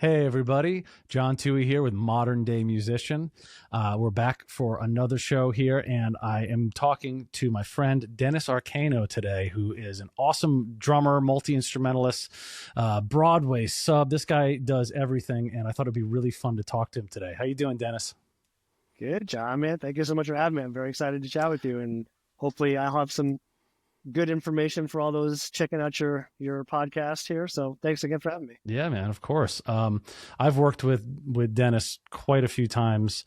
Hey everybody, John Tuohy here with Modern Day Musician. We're back for another show here, and I am talking to my friend Dennis Arcano today, who is an awesome drummer, multi-instrumentalist, Broadway sub. This guy does everything, and I thought it'd be really fun to talk to him today. How you doing, Dennis? Good, John, man. Thank you so much for having me. I'm very excited to chat with you, and hopefully I'll have some good information for all those checking out your podcast here. So thanks again for having me. Yeah, man, of course. I've worked with Dennis quite a few times,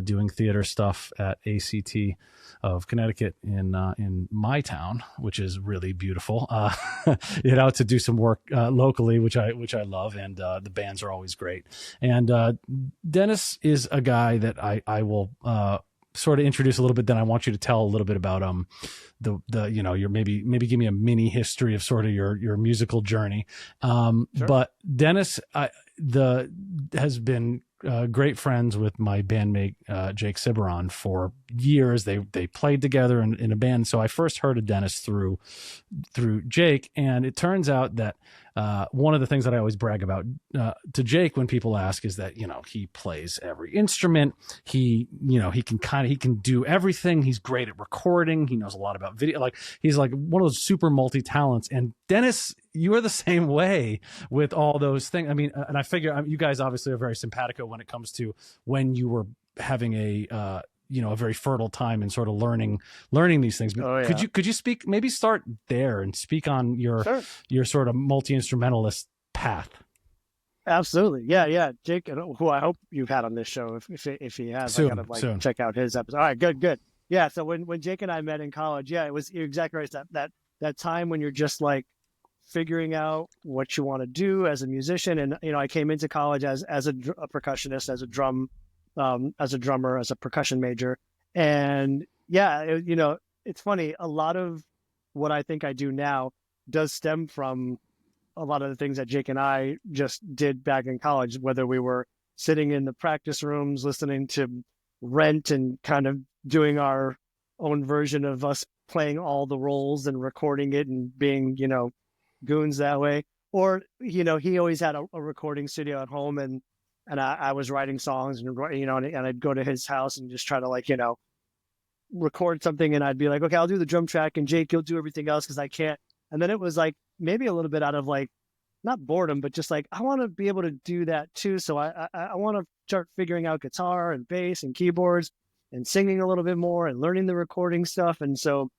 doing theater stuff at ACT of Connecticut in my town, which is really beautiful. To do some work locally, which I love, and the bands are always great. And Dennis is a guy that I will sort of introduce a little bit. Then I want you to tell a little bit about your maybe give me a mini history of sort of your musical journey. Sure. But Dennis has been great friends with my bandmate Jake Ciberon for years. They played together in a band. So I first heard of Dennis through Jake, and it turns out that one of the things that I always brag about to Jake when people ask is that he plays every instrument. He can do everything. He's great at recording. He knows a lot about video. Like he's like one of those super multi talents. And Dennis, you are the same way with all those things. I mean, and I figure you guys obviously are very simpatico when it comes to when you were having a very fertile time and sort of learning these things. But Oh yeah. could you speak, maybe start there and speak on Sure. your sort of multi-instrumentalist path? Absolutely. Yeah, yeah. Jake, who I hope you've had on this show, if he has, I gotta Soon. check out his episode. All right, good. Yeah. So when Jake and I met in college, yeah, you're exactly right. That time when you're just like figuring out what you want to do as a musician. And I came into college as a percussionist, as a drummer, as a percussion major. And yeah, it's funny. A lot of what I think I do now does stem from a lot of the things that Jake and I just did back in college, whether we were sitting in the practice rooms, listening to Rent and kind of doing our own version of us playing all the roles and recording it and being, goons that way. Or, he always had a recording studio at home, and I was writing songs and I'd go to his house and just try to record something, and I'd be like, okay, I'll do the drum track and Jake, you'll do everything else because I can't. And then it was like maybe a little bit out of not boredom, but just like I want to be able to do that too. So I want to start figuring out guitar and bass and keyboards and singing a little bit more and learning the recording stuff. And so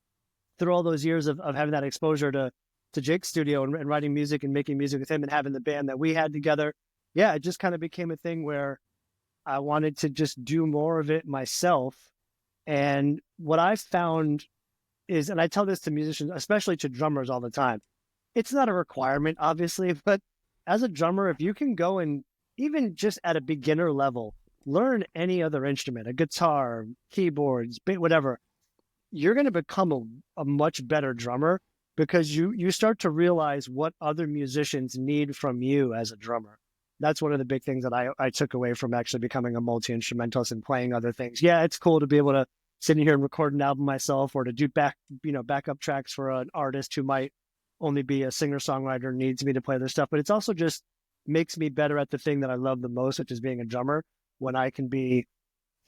through all those years of having that exposure to Jake's studio and writing music and making music with him and having the band that we had together, yeah, it just kind of became a thing where I wanted to just do more of it myself. And what I found is, and I tell this to musicians, especially to drummers all the time, it's not a requirement, obviously, but as a drummer, if you can go and even just at a beginner level, learn any other instrument, a guitar, keyboards, whatever, you're going to become a much better drummer because you start to realize what other musicians need from you as a drummer. That's one of the big things that I took away from actually becoming a multi-instrumentalist and playing other things. Yeah, it's cool to be able to sit in here and record an album myself, or to do backup tracks for an artist who might only be a singer-songwriter and needs me to play their stuff. But it's also just makes me better at the thing that I love the most, which is being a drummer, when I can be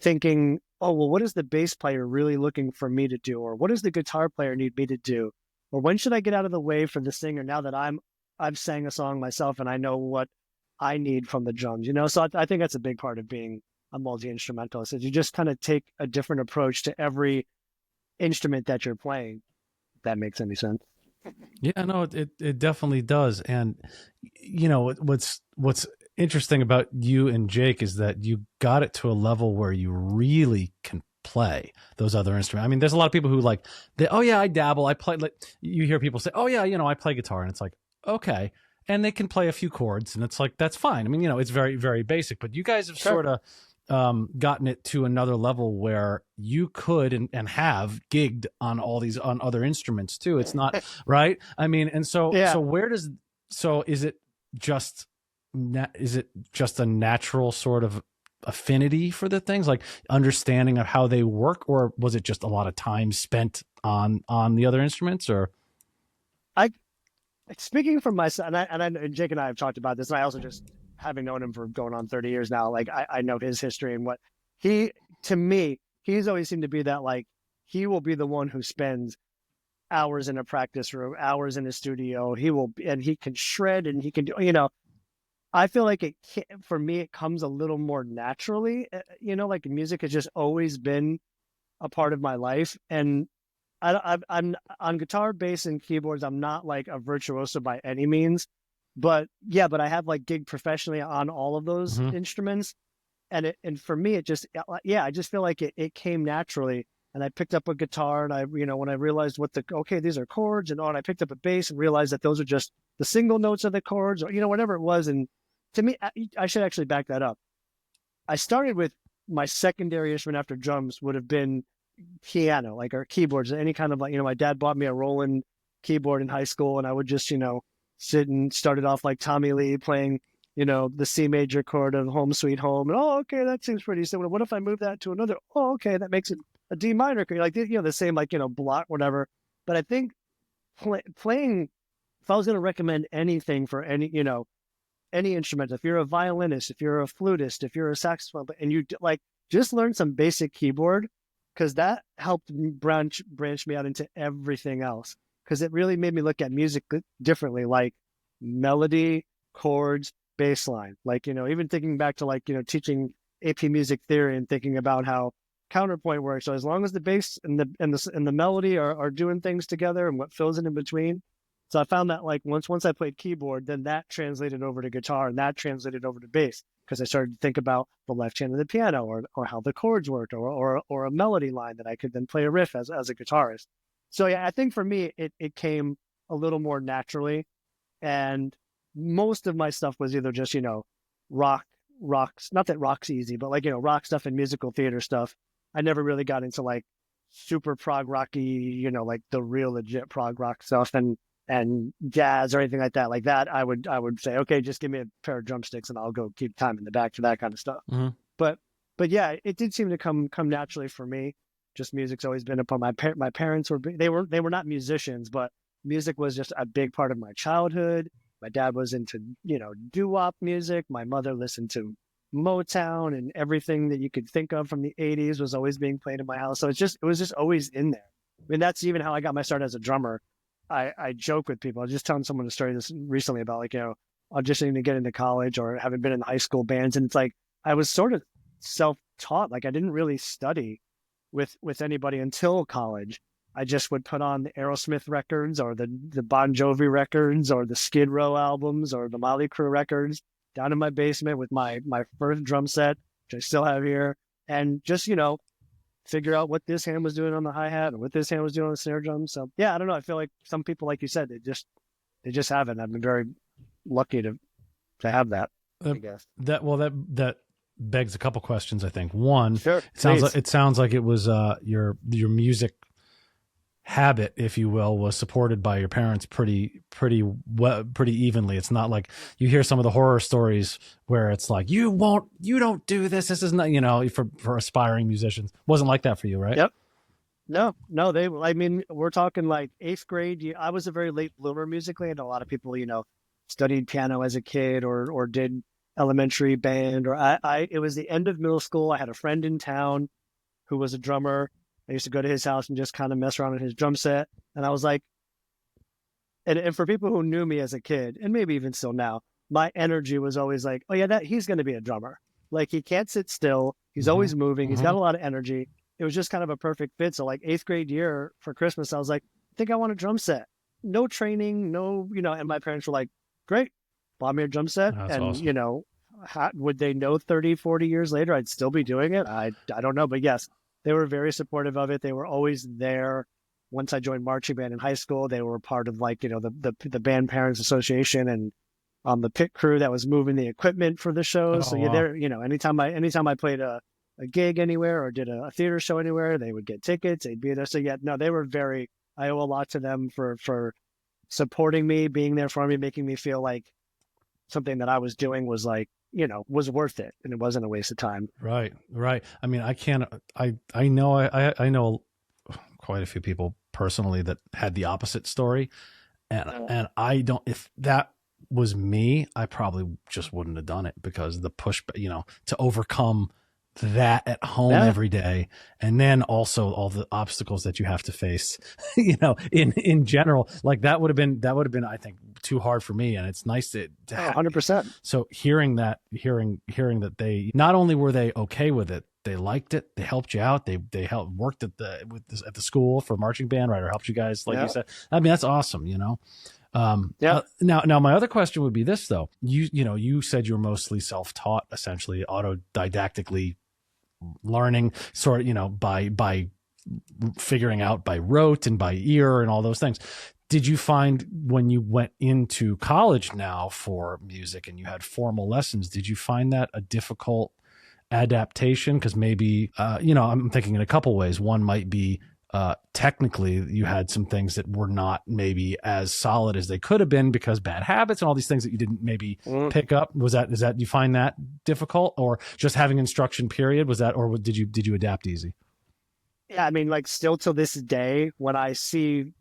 thinking, oh, well, what is the bass player really looking for me to do? Or what does the guitar player need me to do? Or when should I get out of the way for the singer now that I've sang a song myself and I know what I need from the drums, So I think that's a big part of being a multi-instrumentalist, is you just kind of take a different approach to every instrument that you're playing. If that makes any sense. Yeah, no, it definitely does. And what's interesting about you and Jake is that you got it to a level where you really can play those other instruments. I mean, there's a lot of people who oh yeah, I dabble, I play. Like you hear people say, oh yeah, I play guitar, and it's like, okay, and they can play a few chords, and it's like, that's fine. I mean, it's very, very basic, but you guys have sort of gotten it to another level where you could and have gigged on on other instruments too. It's not right. I mean, and so, Yeah. is it just a natural sort of affinity for the things, like understanding of how they work, or was it just a lot of time spent on the other instruments? Or I Speaking from myself, and Jake and I have talked about this, and I also just having known him for going on 30 years now, like I know his history and what he, to me, he's always seemed to be that, like, he will be the one who spends hours in a practice room, hours in a studio. He will, and he can shred and he can do, I feel like for me, it comes a little more naturally, like music has just always been a part of my life. And I'm on guitar, bass, and keyboards. I'm not like a virtuoso by any means, but I have like gigged professionally on all of those instruments. And for me, it just, I just feel like it came naturally. And I picked up a guitar, and I, when I realized okay, these are chords, and I picked up a bass and realized that those are just the single notes of the chords, or, whatever it was. And to me, I should actually back that up. I started with my secondary instrument after drums would have been piano, like, or keyboards, any kind of, like, my dad bought me a Roland keyboard in high school, and I would just, sit and started off like Tommy Lee playing, the C major chord of Home Sweet Home. And, okay, that seems pretty similar. What if I move that to another? Okay, that makes it a D minor chord, like, the same, like, block, whatever. But I think playing, if I was going to recommend anything for any instrument, if you're a violinist, if you're a flutist, if you're a saxophone, and you like, just learn some basic keyboard, because that helped branch me out into everything else. Because it really made me look at music differently, like melody, chords, bass line. Like, even thinking back to, like, teaching AP music theory and thinking about how counterpoint works. So as long as the bass and the melody are doing things together, and what fills in between. So I found that, like, once I played keyboard, then that translated over to guitar, and that translated over to bass, because I started to think about the left hand of the piano, or how the chords worked, or a melody line that I could then play a riff as a guitarist. So I think for me, it came a little more naturally, and most of my stuff was either just, rocks, not that rock's easy, but, like, rock stuff and musical theater stuff. I never really got into, like, super prog rocky, like the real legit prog rock stuff and jazz or anything like that. Like that, I would say, okay, just give me a pair of drumsticks and I'll go keep time in the back for that kind of stuff. But yeah, it did seem to come naturally for me. Just music's always been upon my parents they were not musicians, but music was just a big part of my childhood. My dad was into, doo-wop music. My mother listened to Motown, and everything that you could think of from the 80s was always being played in my house. So it was just always in there. I mean, that's even how I got my start as a drummer. I joke with people. I was just telling someone a story this recently about, like, auditioning to get into college, or having been in high school bands. And it's like, I was sort of self-taught. Like, I didn't really study with anybody until college. I just would put on the Aerosmith records, or the Bon Jovi records, or the Skid Row albums, or the Motley Crue records, down in my basement with my first drum set, which I still have here, and just, figure out what this hand was doing on the hi-hat, or what this hand was doing on the snare drum. So yeah, I don't know. I feel like some people, like you said, they just haven't. I've been very lucky to have that, I guess. That begs a couple questions, I think. One, sure, it sounds like it was your music habit, if you will, was supported by your parents pretty evenly. It's not like you hear some of the horror stories where it's like, you don't do this. This is not, for aspiring musicians. Wasn't like that for you, right? Yep. No, we're talking like 8th grade. I was a very late bloomer musically, and a lot of people, studied piano as a kid, or did elementary band, or it was the end of middle school. I had a friend in town who was a drummer. I used to go to his house and just kind of mess around with his drum set. And I was like, and for people who knew me as a kid, and maybe even still now, my energy was always like, oh yeah, he's going to be a drummer. Like, he can't sit still. He's always moving. He's got a lot of energy. It was just kind of a perfect fit. So, like, 8th grade year for Christmas, I was like, I think I want a drum set. No training, no, and my parents were like, great, bought me a drum set. That's and, awesome. Would they know 30, 40 years later I'd still be doing it? I don't know. But yes, they were very supportive of it. They were always there. Once I joined marching band in high school, they were part of, like, the band parents association, and the pit crew that was moving the equipment for the shows. So wow. They're, anytime I played a gig anywhere, or did a theater show anywhere, they would get tickets. They'd be there. So yeah, no, they were I owe a lot to them for supporting me, being there for me, making me feel like something that I was doing was, like, was worth it, and it wasn't a waste of time. Right. I mean, I know quite a few people personally that had the opposite story, and I don't, if that was me, I probably just wouldn't have done it because the push, to overcome that at home Yeah. every day, and then also all the obstacles that you have to face, in general, like that would have been I think too hard for me. And it's nice to Oh, 100%. so hearing that they not only were they okay with it, they liked it, they helped you out, they helped worked at the school for marching band, right, or helped you guys, like you Yeah. said. I mean, that's awesome. Yeah. Now my other question would be this though. You said you're mostly self-taught, essentially autodidactically learning, sort of, by figuring out by rote and by ear and all those things. Did you find when you went into college now for music and you had formal lessons, did you find that a difficult adaptation? Because maybe, I'm thinking in a couple ways. One might be, technically you had some things that were not maybe as solid as they could have been because bad habits and all these things that you didn't maybe Mm. pick up. Is that, you find that difficult, or just having instruction period? Was that, or did you adapt easy? Yeah. I mean, like still till this day, when I see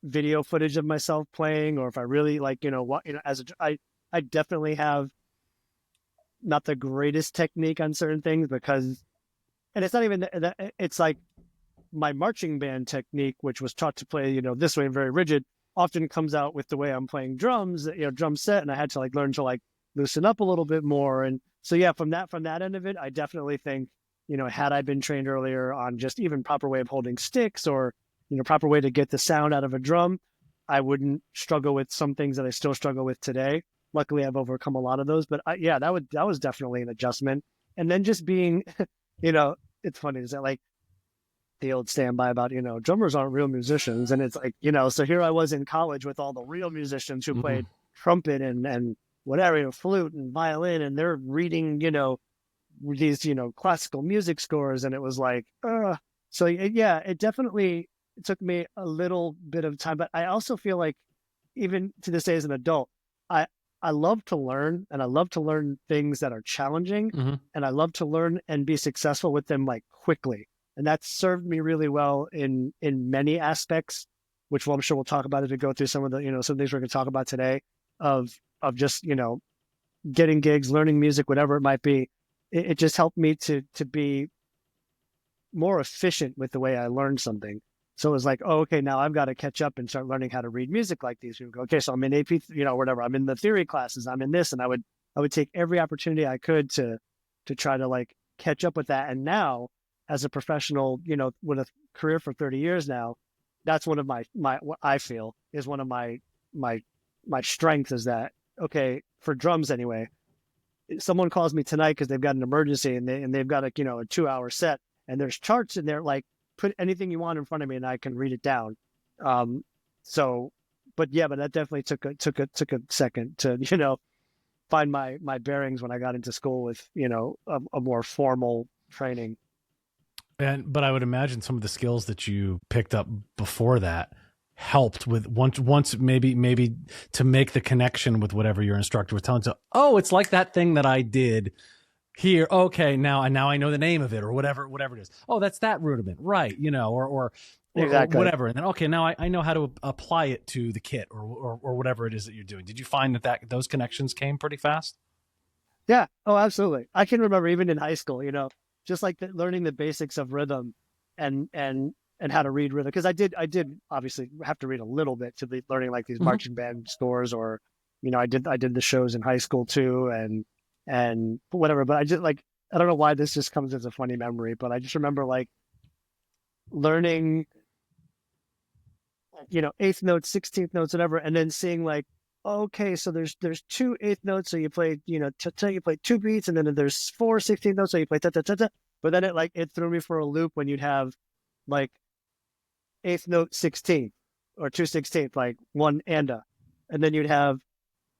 video footage of myself playing, or if I really like, I definitely have not the greatest technique on certain things because, and it's not even that, it's like my marching band technique, which was taught to play, this way and very rigid, often comes out with the way I'm playing drums, drum set. And I had to like learn to like loosen up a little bit more. And so, yeah, from that end of it, I definitely think, had I been trained earlier on just even proper way of holding sticks or, proper way to get the sound out of a drum, I wouldn't struggle with some things that I still struggle with today. Luckily, I've overcome a lot of those, but yeah, that was definitely an adjustment. And then just being, it's funny is that like the old standby about, drummers aren't real musicians. And it's like, so here I was in college with all the real musicians who Mm-hmm. played trumpet and whatever, flute and violin, and they're reading, these, classical music scores. And it was like, so yeah, it took me a little bit of time, but I also feel like even to this day as an adult, I, I love to learn and I love to learn things that are challenging, Mm-hmm. and I love to learn and be successful with them like quickly. And that's served me really well in many aspects, which I'm sure we'll talk about as we go through some of the, some things we're going to talk about today of just, getting gigs, learning music, whatever it might be. It just helped me to be more efficient with the way I learned something. So it was like, oh, okay, now I've got to catch up and start learning how to read music like these people go. Okay, so I'm in AP, whatever. I'm in the theory classes. I'm in this, and I would take every opportunity I could to try to like catch up with that. And now, as a professional, with a career for 30 years now, that's one of my what I feel is one of my my strengths is that, okay, for drums anyway. Someone calls me tonight because they've got an emergency and they've got a 2 hour set, and there's charts in there, like put anything you want in front of me and I can read it down. Um, so, but yeah, but that definitely took a second to find my bearings when I got into school with a more formal training. But I would imagine some of the skills that you picked up before that helped with once maybe to make the connection with whatever your instructor was telling you. Oh, it's like that thing that I did here. Okay, now I know the name of it, or whatever it is. Oh, that's that rudiment, right? Or Exactly. whatever. And then, okay, now I know how to apply it to the kit, or whatever it is that you're doing. Did you find that those connections came pretty fast? Yeah. Oh, absolutely. I can remember even in high school, just like learning the basics of rhythm and how to read rhythm. Because I did obviously have to read a little bit to be learning like these Mm-hmm. marching band scores, or, I did the shows in high school too, and whatever. But I just like, I don't know why this just comes as a funny memory, but I just remember like learning, eighth notes, 16th notes, whatever, and then seeing like, okay, so there's two eighth notes, so you play, you play two beats, and then there's 4 16th notes, so you play ta ta ta ta. But then it threw me for a loop when you'd have like eighth note 16th or 2/16th, like one and then you'd have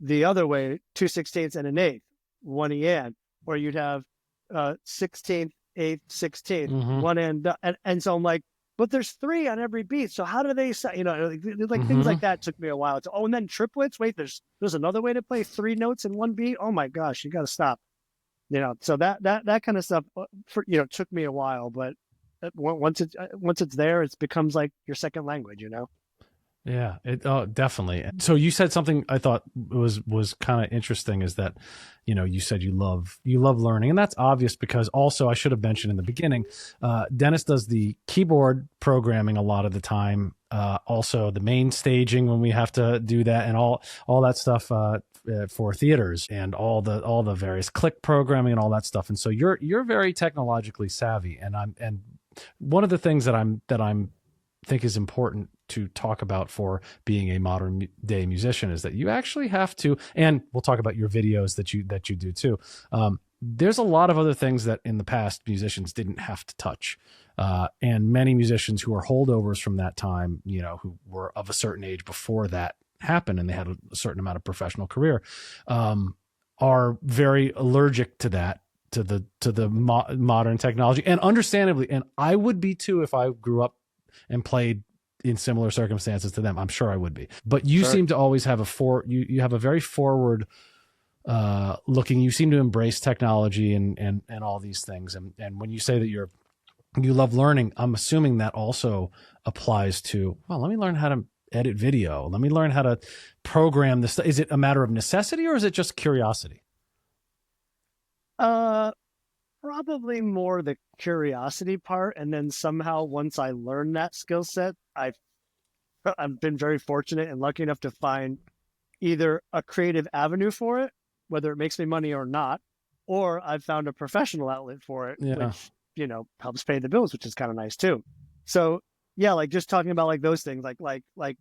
the other way 2/16ths and an eighth, one and, or you'd have 16th, eighth, 16th, Mm-hmm. one and so I'm like, but there's three on every beat. So how do they say, like things Mm-hmm. like that took me a while to, oh, and then triplets. Wait, there's another way to play three notes in one beat. Oh my gosh, you got to stop. So that kind of stuff took me a while, but once it's there, it becomes like your second language. Yeah, oh, definitely. So you said something I thought was kind of interesting, is that, you said you love learning, and that's obvious because also I should have mentioned in the beginning, Dennis does the keyboard programming a lot of the time, also the main staging when we have to do that, and all that stuff for theaters, and all the various click programming and all that stuff. And so you're very technologically savvy, and one of the things that I'm think is important to talk about for being a modern day musician is that you actually have to, and we'll talk about your videos that you do too. There's a lot of other things that in the past musicians didn't have to touch. And many musicians who are holdovers from that time, who were of a certain age before that happened and they had a certain amount of professional career, are very allergic to that, to the modern technology, and understandably, and I would be too if I grew up and played in similar circumstances to them. I'm sure I would be. But you Sure. seem to always have you have a very forward looking. You seem to embrace technology and all these things. And when you say that you love learning, I'm assuming that also applies to, well, let me learn how to edit video. Let me learn how to program this. Is it a matter of necessity or is it just curiosity? Uh, Probably more the curiosity part, and then somehow once I learned that skill set, I've been very fortunate and lucky enough to find either a creative avenue for it, whether it makes me money or not, or I've found a professional outlet for it, Yeah. which, helps pay the bills, which is kind of nice too. So yeah, like just talking about like those things, like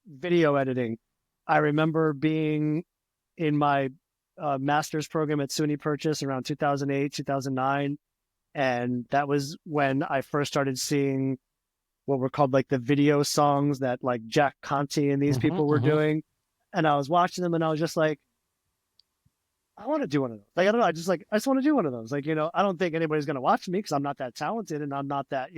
video editing. I remember being in my master's program at SUNY Purchase around 2008, 2009. And that was when I first started seeing what were called like the video songs that like Jack Conte and these Hmm. people were Hmm. doing. And I was watching them and I was just like, I want to do one of those. Like, I don't know. I just want to do one of those. Like, I don't think anybody's going to watch me because I'm not that talented and I'm not that,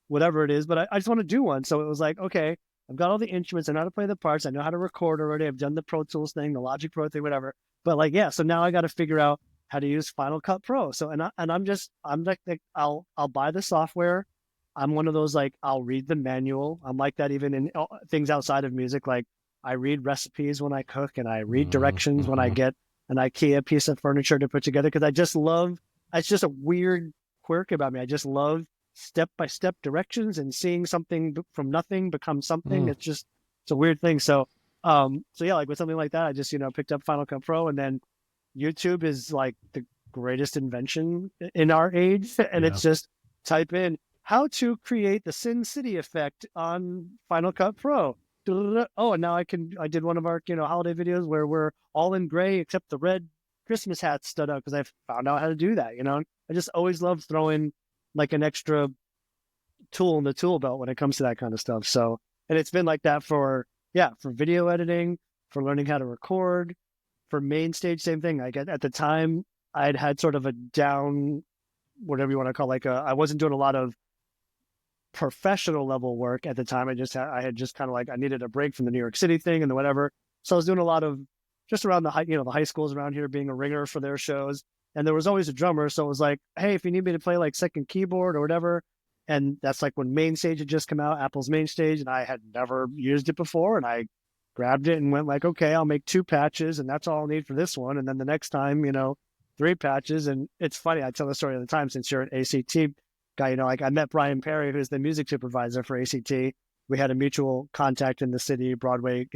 whatever it is, but I just want to do one. So it was like, okay, I've got all the instruments. I know how to play the parts. I know how to record already. I've done the Pro Tools thing, the Logic Pro thing, whatever. But like, yeah, so now I got to figure out how to use Final Cut Pro. So, I'm like I'll buy the software. I'm one of those, like, I'll read the manual. I'm like that even in things outside of music. Like, I read recipes when I cook and I read directions when I Hmm. get an IKEA piece of furniture to put together because I just love. It's just a weird quirk about me. I just love step by step directions and seeing something from nothing become something. Mm. It's a weird thing. So yeah, like with something like that, I just picked up Final Cut Pro, and then YouTube is like the greatest invention in our age, and Yeah. it's just type in how to create the Sin City effect on Final Cut Pro. Oh, and now I did one of our holiday videos where we're all in gray except the red Christmas hats stood out because I found out how to do that. I just always love throwing like an extra tool in the tool belt when it comes to that kind of stuff. So, and it's been like that for video editing, for learning how to record, for main stage, same thing. Like at the time, I'd had sort of a down, whatever you want to call, I wasn't doing a lot of professional level work at the time. I had just kind of like, I needed a break from the New York City thing and the whatever. So I was doing a lot of just around the high schools around here, being a ringer for their shows. And there was always a drummer. So it was like, hey, if you need me to play like second keyboard or whatever. And that's like when Main Stage had just come out, Apple's Main Stage, and I had never used it before. And I grabbed it and went like, okay, I'll make 2 patches and that's all I'll need for this one. And then the next time, 3 patches. And it's funny, I tell the story all the time since you're an ACT guy, like I met Brian Perry, who's the music supervisor for ACT. We had a mutual contact in the city, Broadway,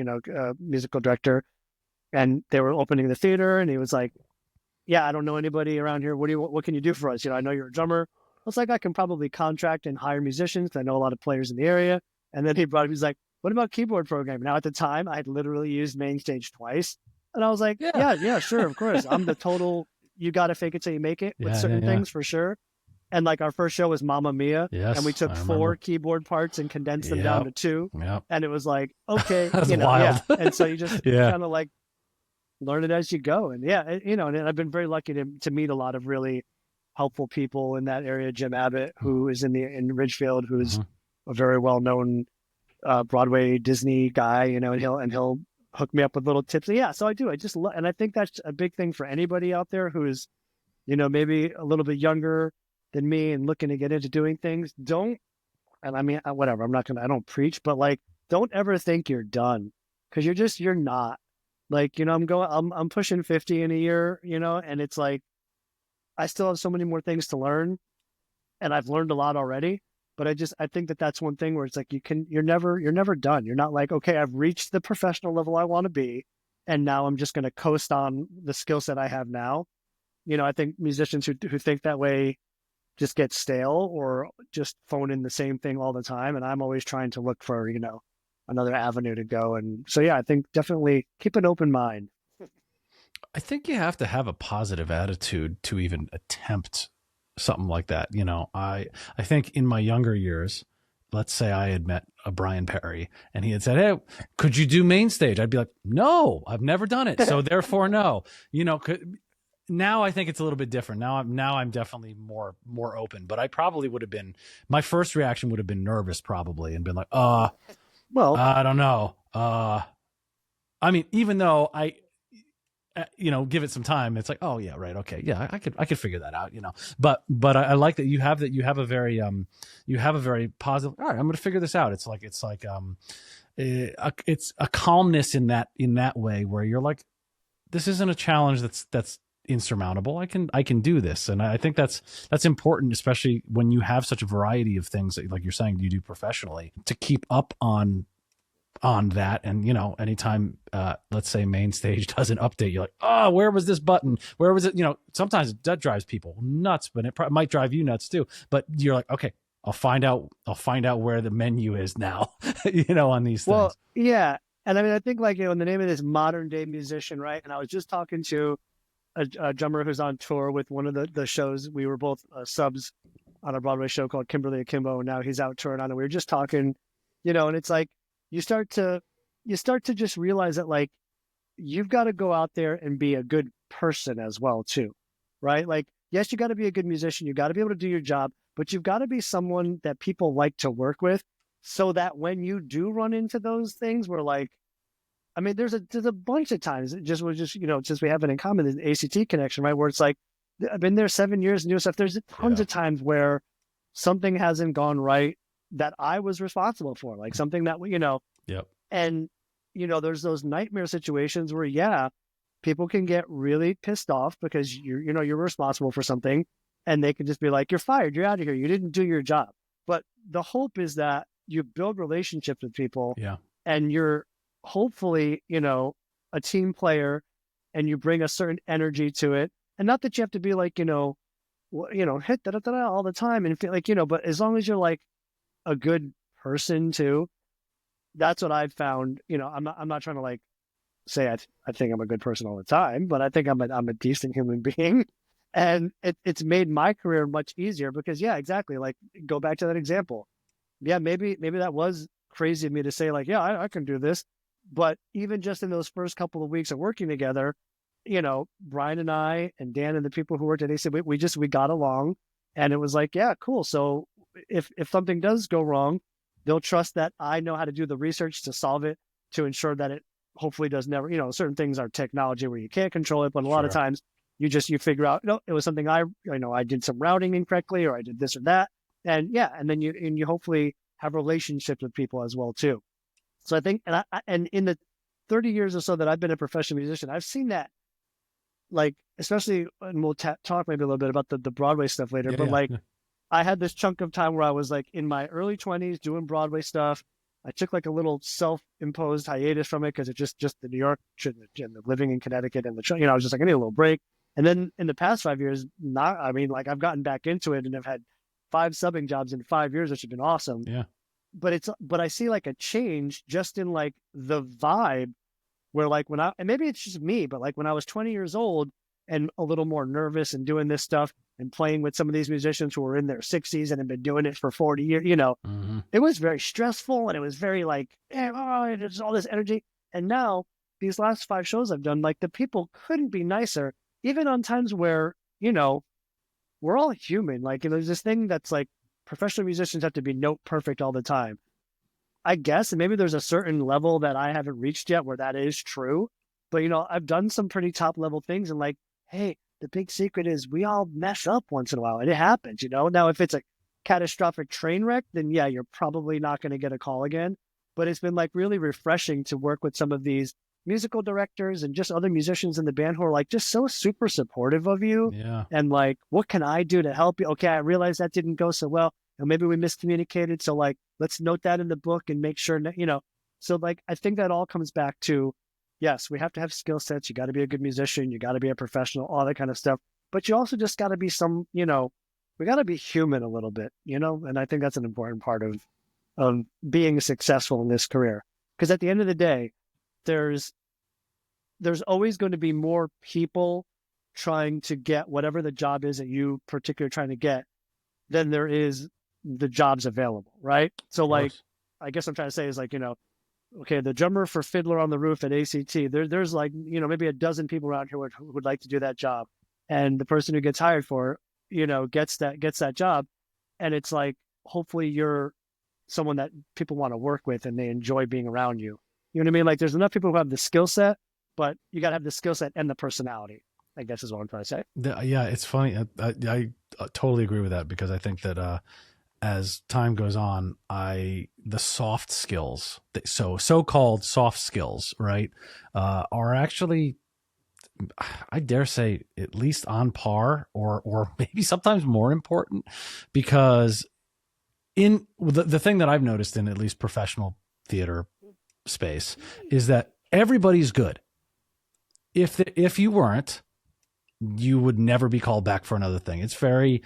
musical director, and they were opening the theater, and he was like, "Yeah, I don't know anybody around here. What can you do for us? I know you're a drummer." I was like, "I can probably contract and hire musicians. I know a lot of players in the area." And then he's like, "What about keyboard programming?" Now at the time, I had literally used Mainstage twice, and I was like, Yeah. "Yeah, yeah, sure, of course. I'm the total. You got to fake it till you make it with Yeah. Yeah. certain Yeah. things for sure." And like our first show was Mamma Mia, and we Yes, took I four remember. keyboard parts and condensed them down Yep. to two. Yep. And it was like, okay, That's yeah. wild. And so you just Yeah. kind of like learn it as you go. And yeah, and I've been very lucky to meet a lot of really helpful people in that area. Jim Abbott, who is in Ridgefield, who's Mhm. a very well known Broadway Disney guy, and he'll hook me up with little tips. And yeah, so I do. And I think that's a big thing for anybody out there who's maybe a little bit younger than me and looking to get into doing things. Don't, and I mean, whatever. I don't preach, but like, don't ever think you're done, because you're not. Like, I'm pushing 50 in a year, and it's like I still have so many more things to learn, and I've learned a lot already. But I think that that's one thing where it's like you're never done. You're not like, okay, I've reached the professional level I want to be, and now I'm just going to coast on the skill set I have now. I think musicians who think that way just get stale or just phone in the same thing all the time. And I'm always trying to look for, another avenue to go. And so, yeah, I think definitely keep an open mind. I think you have to have a positive attitude to even attempt something like that. I think in my younger years, let's say I had met a Brian Perry and he had said, "Hey, could you do main stage?" I'd be like, "No, I've never done it. So therefore, no." Now I think it's a little bit different. Now I'm definitely more open, but I probably would have been, my first reaction would have been nervous probably and been like, Well, I don't know. I mean, even though give it some time, it's like, oh yeah, right, okay, yeah, I could figure that out, but I like that you have a very positive, all right, I'm going to figure this out. It's a calmness in that way where you're like, this isn't a challenge that's insurmountable. I can do this. And I think that's important, especially when you have such a variety of things that, like you're saying, you do professionally, to keep up on that. And anytime let's say main stage does an update, you're like, oh, where was this button, where was it? Sometimes that drives people nuts, but it might drive you nuts too. But you're like, okay, I'll find out where the menu is now. On these things. well, yeah. And I mean, I think, like, in the name of this modern day musician, right? And I was just talking to a drummer who's on tour with one of the shows. We were both subs on a Broadway show called Kimberly Akimbo, and now he's out touring on it. We were just talking, and it's like you start to just realize that, like, you've got to go out there and be a good person as well too, right? Like, yes, you got to be a good musician, you got to be able to do your job, but you've got to be someone that people like to work with, so that when you do run into those things where, like, I mean, there's a bunch of times, since we have it in common, the ACT connection, right? Where it's like, I've been there 7 years and doing stuff. There's tons of times where something hasn't gone right that I was responsible for, like something that Yep. and there's those nightmare situations where, yeah, people can get really pissed off because you're responsible for something, and they can just be like, "You're fired. You're out of here. You didn't do your job." But the hope is that you build relationships with people, Yeah. and you're hopefully, a team player, and you bring a certain energy to it. And not that you have to be like, hit da da da all the time and feel like, but as long as you're like a good person too, that's what I've found. I'm not trying to like say I think I'm a good person all the time, but I think I'm a decent human being. And it's made my career much easier because, yeah, exactly. Like, go back to that example. Yeah, maybe that was crazy of me to say, like, yeah, I can do this. But even just in those first couple of weeks of working together, Brian and I and Dan and the people who worked at AC, we got along, and it was like, yeah, cool. So if something does go wrong, they'll trust that I know how to do the research to solve it, to ensure that it hopefully does never, certain things are technology where you can't control it, but a lot of Sure. times you figure out, no, it was something I did some routing incorrectly, or I did this or that. And yeah, and then you hopefully have relationships with people as well too. So I think, and in the 30 years or so that I've been a professional musician, I've seen that, like, especially, and we'll talk maybe a little bit about the Broadway stuff later, Yeah. but like, Yeah. I had this chunk of time where I was like in my early 20s doing Broadway stuff. I took like a little self-imposed hiatus from it because it just the New York and the living in Connecticut and I was just like, I need a little break. And then in the past 5 years, I mean, like, I've gotten back into it and I've had 5 subbing jobs in 5 years, which have been awesome. Yeah. But I see like a change just in like the vibe, where like and maybe it's just me, but like when I was 20 years old and a little more nervous and doing this stuff and playing with some of these musicians who were in their 60s and have been doing it for 40 years, Mm-hmm. it was very stressful, and it was very like, there's all this energy. And now these last 5 shows I've done, like, the people couldn't be nicer, even on times where, we're all human. Like, there's this thing that's like, professional musicians have to be note perfect all the time. I guess, and maybe there's a certain level that I haven't reached yet where that is true. But, I've done some pretty top level things, and like, hey, the big secret is we all mess up once in a while, and it happens. Now, if it's a catastrophic train wreck, then yeah, you're probably not going to get a call again. but it's been like really refreshing to work with some of these musical directors and just other musicians in the band who are like just so super supportive of you. Yeah. And like, what can I do to help you? Okay, I realize that didn't go so well, and maybe we miscommunicated. So like, let's note that in the book and make sure that, so like, I think that all comes back to, yes, we have to have skill sets. You got to be a good musician. You got to be a professional, all that kind of stuff. But you also just got to be we got to be human a little bit, and I think that's an important part of being successful in this career. Because at the end of the day, there's always going to be more people trying to get whatever the job is that you particularly trying to get than there is the jobs available, right? So Of like, course. I guess I'm trying to say is like, okay, the drummer for Fiddler on the Roof at ACT, there's like, maybe a dozen people around here who would like to do that job. And the person who gets hired for, gets that job. And it's like, hopefully you're someone that people want to work with and they enjoy being around you. You know what I mean? Like there's enough people who have the skill set, but you got to have the skill set and the personality. I guess is what I'm trying to say. Yeah, it's funny. I totally agree with that because I think that as time goes on, the soft skills, so-called soft skills, right, are actually, I dare say, at least on par, or maybe sometimes more important, because in the thing that I've noticed in at least professional theater space is that everybody's good. If you weren't, you would never be called back for another thing. It's very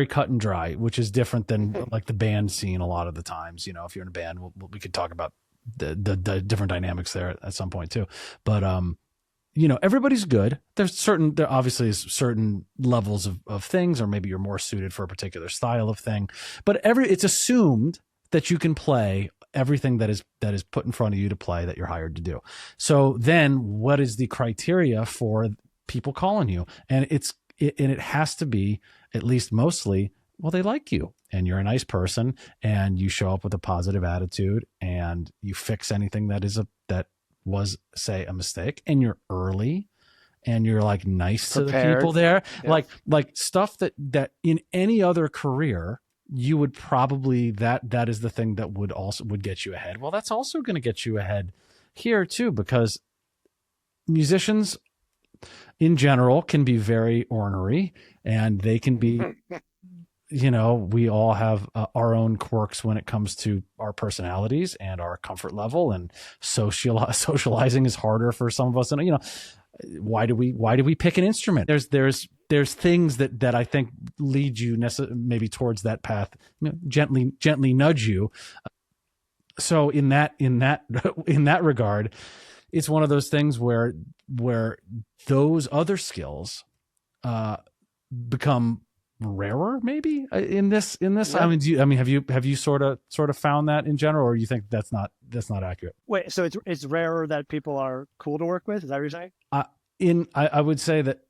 cut and dry, which is different than like the band scene a lot of the times. If you're in a band, we could talk about the different dynamics there at some point too. But everybody's good. There obviously is certain levels of things, or maybe you're more suited for a particular style of thing. But it's assumed that you can play everything that is put in front of you to play that you're hired to do. So then, what is the criteria for people calling you? And it has to be, at least mostly, well, they like you and you're a nice person and you show up with a positive attitude and you fix anything that was, say, a mistake, and you're early and you're like nice to the people there. Yeah. Like stuff that in any other career you would probably, that is the thing that would get you ahead. Well, that's also going to get you ahead here too, because musicians in general can be very ornery, and they can be, we all have our own quirks when it comes to our personalities and our comfort level, and socializing is harder for some of us. And, why do we pick an instrument? There's things that I think lead you maybe towards that path, gently nudge you. So in that regard, it's one of those things where those other skills become rarer, maybe in this. Yeah. Have you sort of found that in general, or you think that's not accurate? Wait, so it's rarer that people are cool to work with? Is that what you're saying? I would say that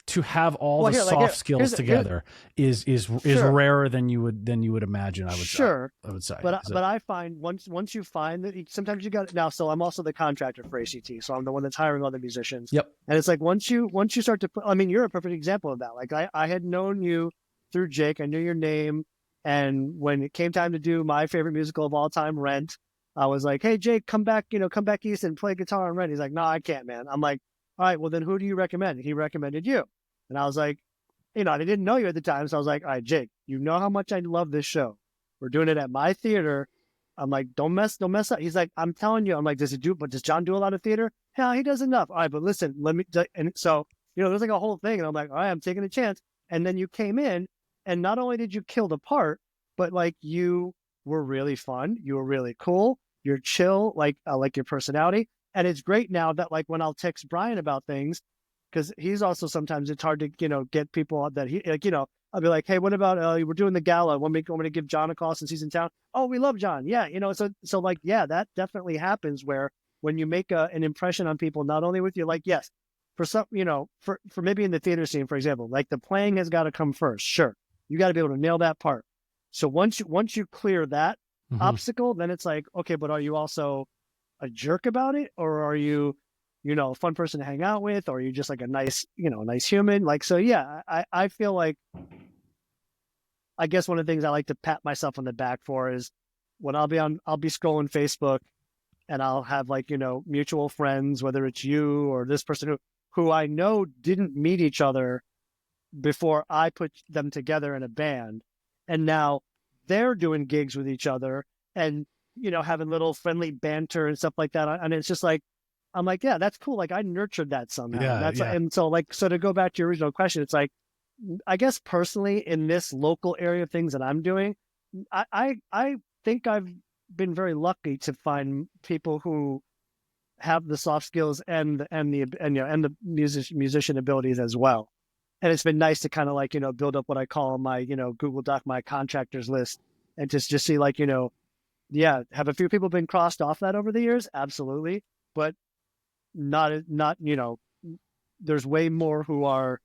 to have all the soft skills together is sure. rarer than you would imagine. I would say. But I find once you find that, sometimes you got now. So I'm also the contractor for ACT, so I'm the one that's hiring all the musicians. Yep. And it's like once you start to put, you're a perfect example of that. Like I had known you through Jake. I knew your name, and when it came time to do my favorite musical of all time, Rent, I was like, hey Jake, come back east and play guitar on Rent. He's like, no, I can't, man. I'm like, all right, well then who do you recommend? He recommended you. And I was like, I didn't know you at the time. So I was like, all right, Jake, you know how much I love this show. We're doing it at my theater. I'm like, don't mess up. He's like, I'm telling you. I'm like, does John do a lot of theater? Hell, he does enough. All right, but listen, and so, there's like a whole thing. And I'm like, all right, I'm taking a chance. And then you came in, and not only did you kill the part, but like you were really fun. You were really cool. You're chill, like your personality. And it's great now that like when I'll text Brian about things, because he's also sometimes it's hard to get people that he I'll be like, hey, what about we're doing the gala? Want me to give John a call since he's in town? Oh, we love John. Yeah, so like yeah, that definitely happens where when you make an impression on people, not only with you, like yes, for some for maybe in the theater scene, for example, like the playing has got to come first. Sure, you got to be able to nail that part. So once you clear that obstacle, then it's like, okay, but are you also a jerk about it, or are you a fun person to hang out with, or are you just like a nice human? Like, so yeah, I feel like, I guess one of the things I like to pat myself on the back for is when I'll be scrolling Facebook, and I'll have like, mutual friends, whether it's you or this person who I know didn't meet each other before I put them together in a band. And now they're doing gigs with each other and, having little friendly banter and stuff like that. And it's just like, I'm like, yeah, that's cool. Like I nurtured that somehow. Yeah, yeah. And so to go back to your original question, it's like, I guess personally in this local area of things that I'm doing, I think I've been very lucky to find people who have the soft skills and the musician abilities as well. And it's been nice to kind of like, build up what I call my, Google Doc, my contractors list, and just see like, yeah, have a few people been crossed off that over the years? Absolutely. But not, there's way more who are,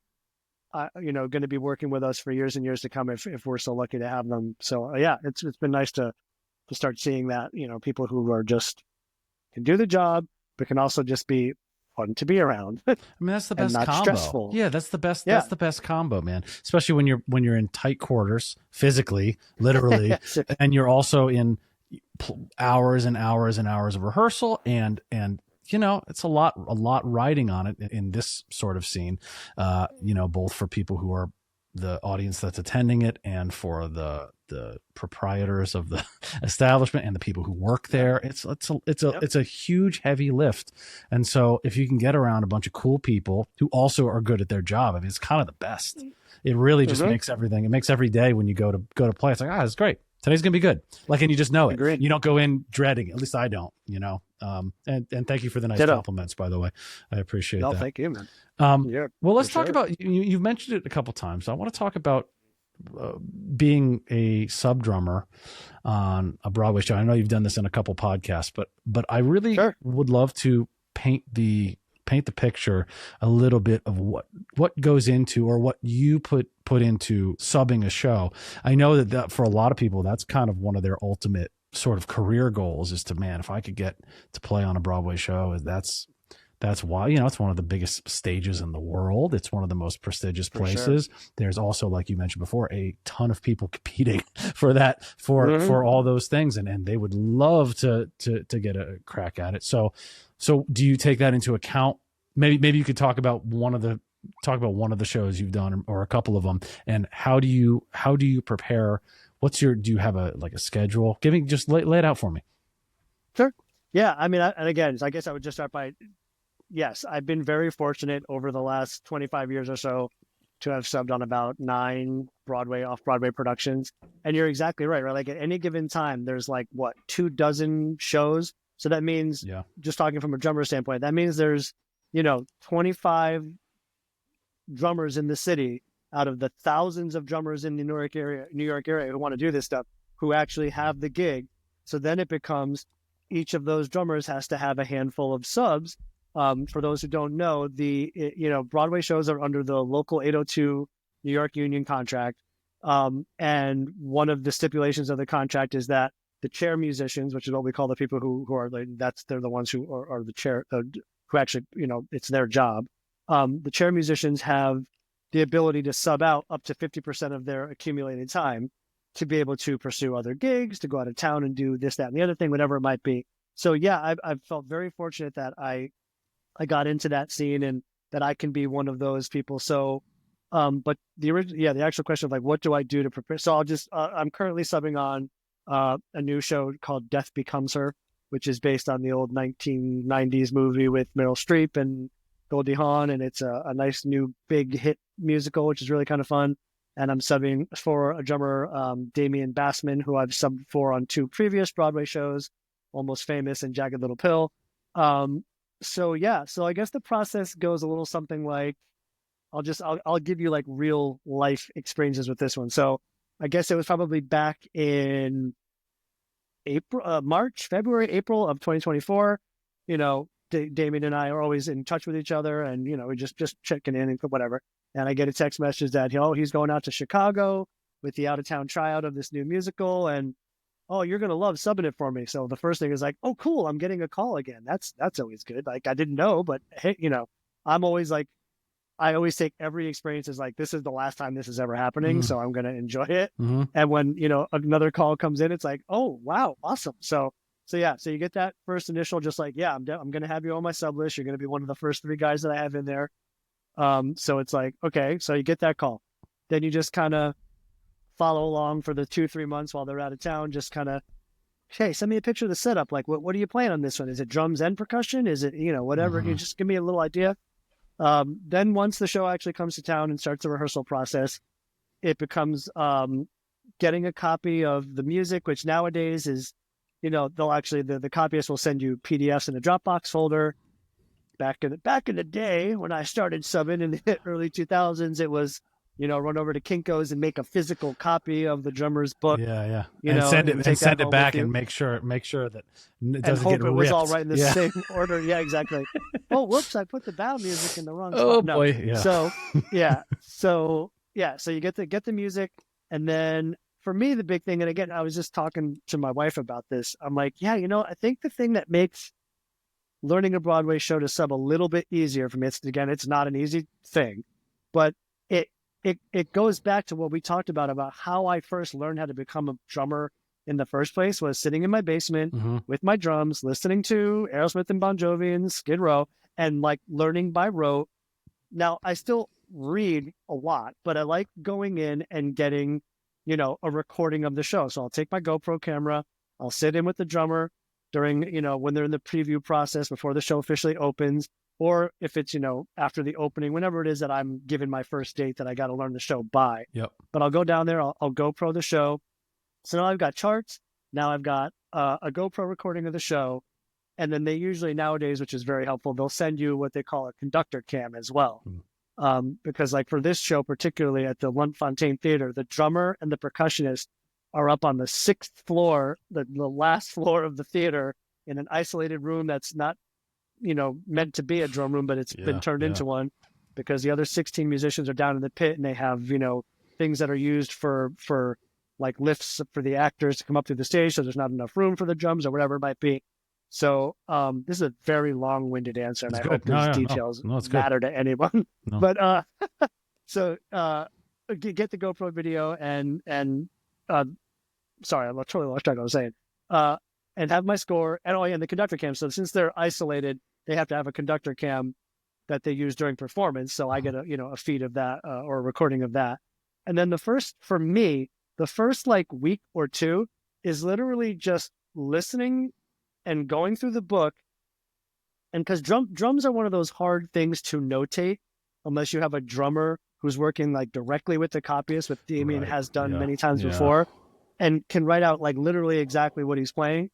going to be working with us for years and years to come if we're so lucky to have them. So yeah, it's been nice to start seeing that, people who are just can do the job, but can also just be fun to be around. I mean, that's the best not combo. Stressful. Yeah, that's the best. Yeah. That's the best combo, man. Especially when you're in tight quarters, physically, literally, and you're also in hours and hours and hours of rehearsal, and it's a lot riding on it in this sort of scene. Both for people who are the audience that's attending it, and for the proprietors of the establishment and the people who work there. It's a huge, heavy lift. And so if you can get around a bunch of cool people who also are good at their job, I mean, it's kind of the best. It really just makes everything. It makes every day when you go to play, it's like, it's great. Today's gonna be good. Like, and you just know it. Agreed. You don't go in dreading it. At least I don't. And thank you for the nice compliments, by the way. I appreciate that. Thank you, man. Well, let's talk about. You've mentioned it a couple times. So I want to talk about being a sub drummer on a Broadway show. I know you've done this in a couple podcasts, but I really would love to paint the picture a little bit of what goes into, or what you put into subbing a show. I know that for a lot of people, that's kind of one of their ultimate sort of career goals, is to, man, if I could get to play on a Broadway show, that's why, it's one of the biggest stages in the world. It's one of the most prestigious places. Sure. There's also, like you mentioned before, a ton of people competing for that, for all those things. And they would love to get a crack at it. So do you take that into account? Maybe you could talk about one of the shows you've done, or a couple of them, and how do you prepare? Do you have a schedule? Just lay it out for me. Sure. Yeah. I mean, and again, I guess I would just start by, yes, I've been very fortunate over the last 25 years or so to have subbed on about 9 Broadway, off-Broadway productions. And you're exactly right? Like at any given time, there's 24 shows. So that means, just talking from a drummer standpoint, that means there's, 25 drummers in the city out of the thousands of drummers in the New York area who want to do this stuff, who actually have the gig. So then it becomes, each of those drummers has to have a handful of subs. For those who don't know, Broadway shows are under the local 802 New York union contract. And one of the stipulations of the contract is that the chair musicians, which is what we call the people who are they're the ones who are the chair, who actually, it's their job. The chair musicians have the ability to sub out up to 50% of their accumulated time to be able to pursue other gigs, to go out of town and do this, that, and the other thing, whatever it might be. So yeah, I've felt very fortunate that I got into that scene, and that I can be one of those people. So, but the actual question of what do I do to prepare? So I'm currently subbing on a new show called Death Becomes Her, which is based on the old 1990s movie with Meryl Streep and Goldie Hawn. And it's a nice new big hit musical, which is really kind of fun. And I'm subbing for a drummer, Damian Bassman, who I've subbed for on 2 previous Broadway shows, Almost Famous and Jagged Little Pill. So I guess the process goes a little something like, I'll give you real life experiences with this one. So I guess it was probably back in February, April of 2024. Damien and I are always in touch with each other, and we just checking in and whatever. And I get a text message that he's going out to Chicago with the out of town tryout of this new musical, and you're gonna love subbing it for me. So the first thing is oh cool, I'm getting a call again. That's always good. I didn't know, but hey, I'm always I always take every experience as like, this is the last time this is ever happening. So I'm going to enjoy it. Mm-hmm. And when, another call comes in, it's like, oh, wow, awesome. So yeah, so you get that first initial, just like, yeah, I'm going to have you on my sub list. You're going to be one of the first 3 guys that I have in there. So it's like, okay, so you get that call. Then you just kind of follow along for the 2-3 months while they're out of town, just kind of, hey, send me a picture of the setup. Like, what are you playing on this one? Is it drums and percussion? Is it, whatever? Mm-hmm. You just give me a little idea. Then once the show actually comes to town and starts the rehearsal process, it becomes getting a copy of the music, which nowadays is, they'll actually, the copyist will send you PDFs in a Dropbox folder. Back in the day when I started subbing in the early 2000s, it was, run over to Kinko's and make a physical copy of the drummer's book. Yeah. And send it back and make sure that it doesn't get ripped. It was all right in the same order. Yeah, exactly. Oh, whoops! I put the bow music in the wrong spot. Oh boy, yeah. So so you get the music, and then for me the big thing, and again, I was just talking to my wife about this. I'm like, I think the thing that makes learning a Broadway show to sub a little bit easier for me, it's not an easy thing, but it goes back to what we talked about how I first learned how to become a drummer in the first place, was sitting in my basement with my drums, listening to Aerosmith and Bon Jovi and Skid Row, and like learning by rote. Now I still read a lot, but I like going in and getting, a recording of the show. So I'll take my GoPro camera, I'll sit in with the drummer during, when they're in the preview process before the show officially opens, or if it's, after the opening, whenever it is that I'm given my first date that I got to learn the show by. Yep. But I'll go down there, I'll GoPro the show. So now I've got charts. Now I've got a GoPro recording of the show. And then they usually nowadays, which is very helpful, they'll send you what they call a conductor cam as well. Because like for this show, particularly at the Lunt-Fontanne Theater, the drummer and the percussionist are up on the 6th floor, the last floor of the theater, in an isolated room that's not, meant to be a drum room, but it's been turned into one, because the other 16 musicians are down in the pit, and they have, things that are used for like lifts for the actors to come up through the stage. So there's not enough room for the drums or whatever it might be. So this is a very long-winded answer, and I hope those details matter to anyone. No. But so get the GoPro video and sorry, I totally lost track of what I was saying. And have my score, and the conductor cam. So since they're isolated, they have to have a conductor cam that they use during performance. So I get a feed of that or a recording of that. And then the first like week or 2 is literally just listening and going through the book. And because drums are one of those hard things to notate unless you have a drummer who's working like directly with the copyist, which Damien has done many times before, and can write out like literally exactly what he's playing.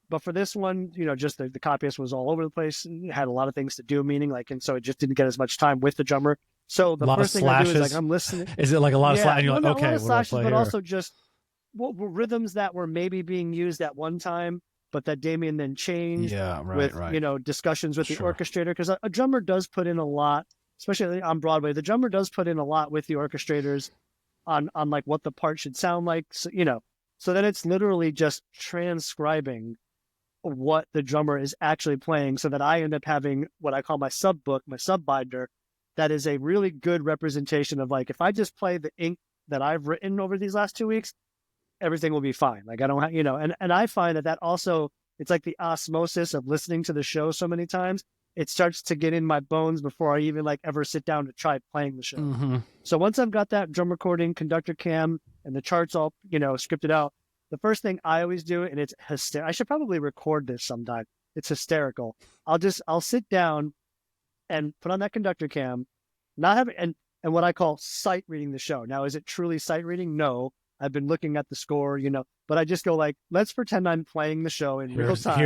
But for this one, just the copyist was all over the place, had a lot of things to do, and so it just didn't get as much time with the drummer. So the first thing I do is like, I'm listening. Is it like a lot of slashes? You're like, okay, a lot of slashes, but here? Also just rhythms that were maybe being used at one time, but that Damien then changed with discussions with the orchestrator, because a drummer does put in a lot, especially on Broadway. The drummer does put in a lot with the orchestrators on like what the part should sound like. So, so then it's literally just transcribing what the drummer is actually playing, so that I end up having what I call my sub book, my sub binder, that is a really good representation of like, if I just play the ink that I've written over these last 2 weeks, everything will be fine. Like I don't have, and I find that also, it's like the osmosis of listening to the show so many times. It starts to get in my bones before I even like ever sit down to try playing the show. Mm-hmm. So once I've got that drum recording, conductor cam, and the charts all, scripted out, the first thing I always do, and it's hysterical. I should probably record this sometime. It's hysterical. I'll sit down and put on that conductor cam, not have and what I call sight reading the show. Now, is it truly sight reading? No. I've been looking at the score, but I just go like, let's pretend I'm playing the show in real time.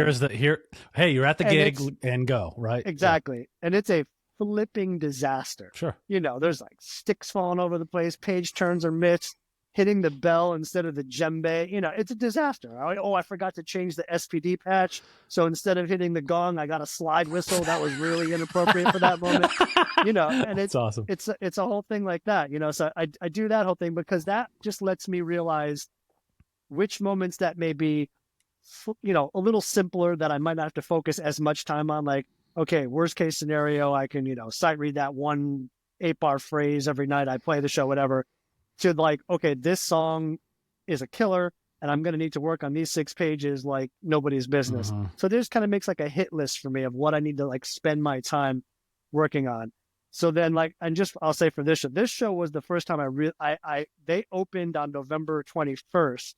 Hey, you're at the gig and go, right? Exactly. Yeah. And it's a flipping disaster. Sure. There's like sticks falling over the place, page turns are missed, hitting the bell instead of the djembe. It's a disaster. I forgot to change the SPD patch. So instead of hitting the gong, I got a slide whistle. That was really inappropriate for that moment. And it's awesome. It's a whole thing like that, so I do that whole thing because that just lets me realize which moments that may be, a little simpler, that I might not have to focus as much time on. Like, okay, worst case scenario, I can, sight read that one 8-bar phrase every night I play the show, whatever, to like, okay, this song is a killer and I'm going to need to work on these 6 pages like nobody's business. Mm-hmm. So this kind of makes like a hit list for me of what I need to like spend my time working on. So then like, and just, I'll say for this show was the first time they opened on November 21st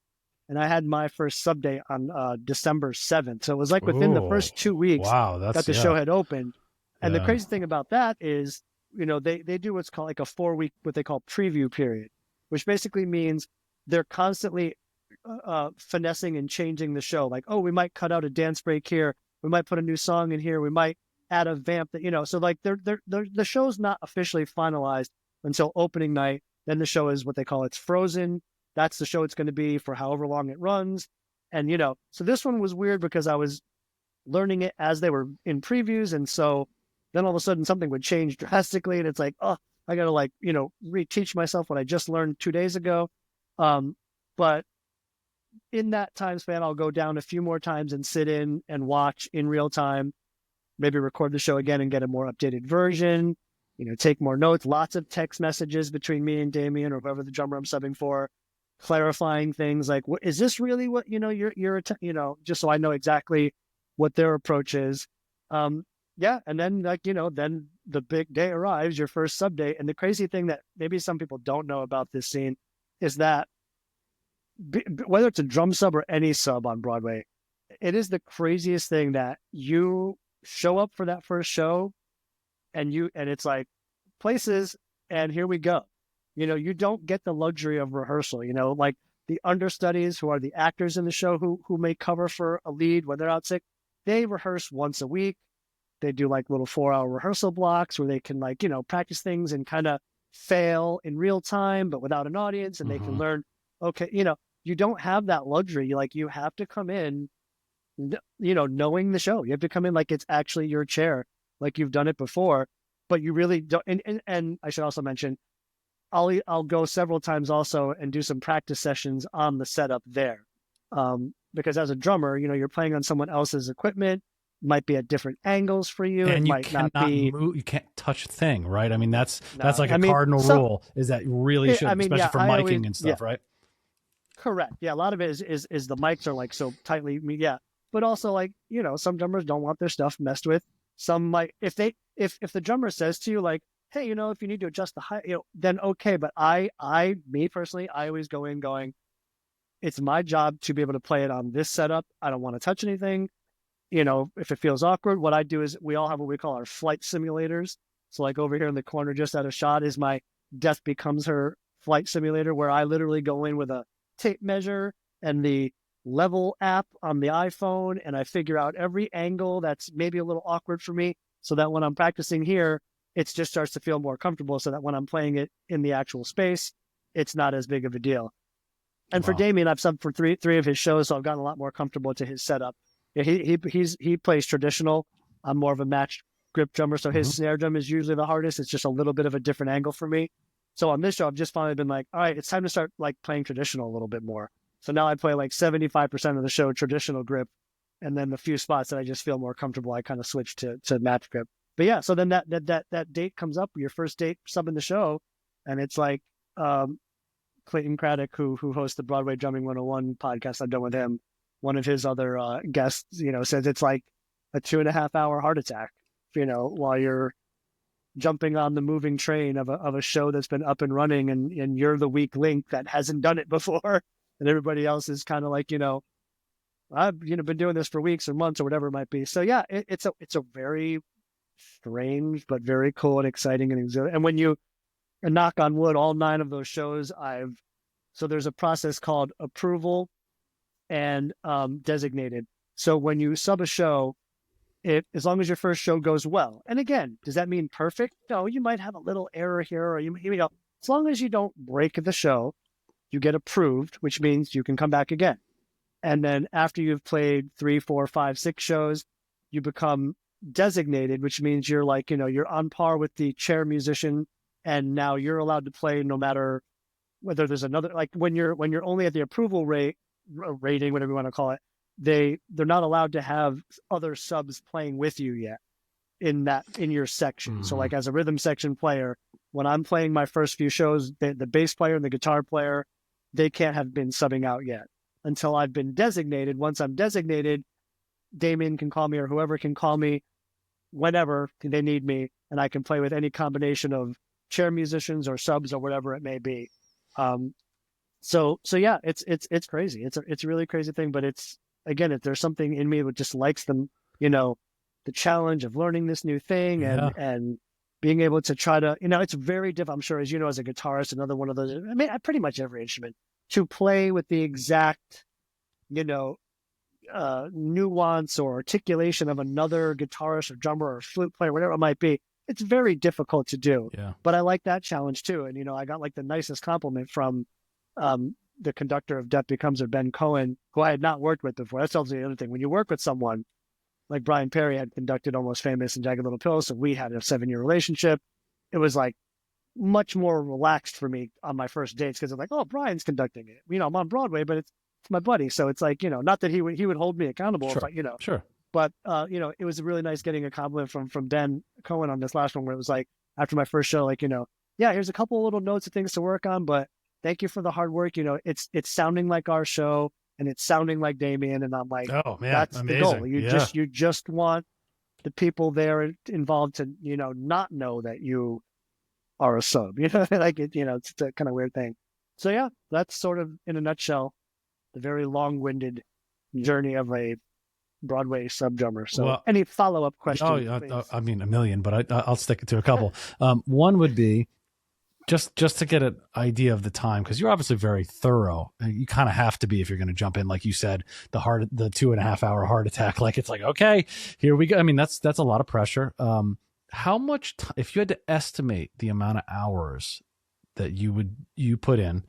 and I had my first sub date on December 7th. So it was like within the Ooh, first 2 weeks wow, that that's the show had opened. And the yeah. crazy thing about that is, they do what's called like a 4-week, what they call preview period, which basically means they're constantly finessing and changing the show. Like, oh, we might cut out a dance break here. We might put a new song in here. We might add a vamp that, so like the show's not officially finalized until opening night. Then the show is what they call it's frozen. That's the show it's going to be for however long it runs. And, so this one was weird because I was learning it as they were in previews. And so then all of a sudden something would change drastically. And it's like, oh, I got to like, reteach myself what I just learned 2 days ago. But in that time span, I'll go down a few more times and sit in and watch in real time, maybe record the show again and get a more updated version, take more notes, lots of text messages between me and Damien or whoever the drummer I'm subbing for, clarifying things like, is this really what, you're just so I know exactly what their approach is. Yeah. And then like, then the big day arrives, your first sub date. And the crazy thing that maybe some people don't know about this scene is that whether it's a drum sub or any sub on Broadway, it is the craziest thing that you show up for that first show and it's like places and here we go. You don't get the luxury of rehearsal, like the understudies who are the actors in the show who may cover for a lead when they're out sick, they rehearse once a week. They do like little 4-hour rehearsal blocks where they can like, practice things and kind of fail in real time, but without an audience, and they can learn, okay, you don't have that luxury. You have to come in, knowing the show. You have to come in like it's actually your chair, like you've done it before, but you really don't. And I should also mention, I'll go several times also and do some practice sessions on the setup there. Because as a drummer, you're playing on someone else's equipment, might be at different angles for you. And it you might not cannot be move, you can't touch a thing, right? I mean, that's like a I mean, cardinal rule is that you really should, especially for miking and stuff, right? Correct. Yeah, a lot of it is the mics are like so tightly, yeah. But also like, some drummers don't want their stuff messed with. Some might, if the drummer says to you like, hey, if you need to adjust the height, then okay. But me personally, I always go in going, it's my job to be able to play it on this setup. I don't want to touch anything. If it feels awkward, what I do is we all have what we call our flight simulators. So like over here in the corner, just out of shot is my Death Becomes Her flight simulator, where I literally go in with a tape measure and the level app on the iPhone, and I figure out every angle that's maybe a little awkward for me, so that when I'm practicing here, it just starts to feel more comfortable, so that when I'm playing it in the actual space, it's not as big of a deal. And for Damien, I've subbed for three of his shows, so I've gotten a lot more comfortable to his setup. Yeah, he plays traditional. I'm more of a matched grip drummer, so his snare drum is usually the hardest. It's just a little bit of a different angle for me. So on this show, I've just finally been like, all right, it's time to start like playing traditional a little bit more. So now I play like 75% of the show traditional grip, and then the few spots that I just feel more comfortable, I kind of switch to match grip. But yeah, so then that date comes up, your first date subbing the show, and it's like Clayton Craddock, who hosts the Broadway Drumming 101 podcast I've done with him. One of his other guests, says it's like a 2.5-hour heart attack, while you're jumping on the moving train of a show that's been up and running, and you're the weak link that hasn't done it before, and everybody else is kind of like, I've been doing this for weeks or months or whatever it might be. So yeah, it's a very strange but very cool and exciting and when you knock on wood, all 9 of those shows so there's a process called approval and designated. So when you sub a show, as long as your first show goes well, and again, does that mean perfect? No, you might have a little error here, or as long as you don't break the show, you get approved, which means you can come back again. And then after you've played 3, 4, 5, 6 shows, you become designated, which means you're like, you're on par with the chair musician, and now you're allowed to play no matter whether there's another, like when you're only at the approval rating, whatever you want to call it, they're not allowed to have other subs playing with you yet. in your section. So like as a rhythm section player, when I'm playing my first few shows, the bass player and the guitar player, they can't have been subbing out yet until I've been designated. Once I'm designated, Damien can call me or whoever can call me whenever they need me, and I can play with any combination of chair musicians or subs or whatever it may be. So yeah, it's crazy. It's a really crazy thing, but it's, again, if there's something in me that just likes them, the challenge of learning this new thing and being able to try to, it's very difficult. I'm sure, as you know, as a guitarist, another one of those, I mean, pretty much every instrument, to play with the exact, nuance or articulation of another guitarist or drummer or flute player, whatever it might be. It's very difficult to do. Yeah. But I like that challenge too. And, I got like the nicest compliment from the conductor of Death Becomes Her, Ben Cohen, who I had not worked with before. That's also the other thing. When you work with someone, like Brian Perry had conducted Almost Famous and Jagged Little Pill, so we had a 7-year relationship. It was like much more relaxed for me on my first dates because it's like, oh, Brian's conducting it. I'm on Broadway, but it's my buddy. So it's like, not that he would hold me accountable, Sure. if I, Sure. But it was really nice getting a compliment from Ben Cohen on this last one, where it was like, after my first show, like, yeah, here's a couple of little notes of things to work on, but thank you for the hard work. It's sounding like our show and it's sounding like Damien. And I'm like, oh man, that's amazing. the goal. You just want the people there involved to, not know that you are a sub, like it's a kind of weird thing. So yeah, that's sort of in a nutshell, the very long-winded journey of a Broadway sub drummer. So any follow-up questions? Oh, yeah, I mean, a million, but I'll stick it to a couple. One would be just to get an idea of the time, because you're obviously very thorough. You kind of have to be if you're going to jump in, like you said, the 2.5 hour heart attack. Like it's like, okay, here we go. I mean, that's a lot of pressure. How much if you had to estimate the amount of hours that you put in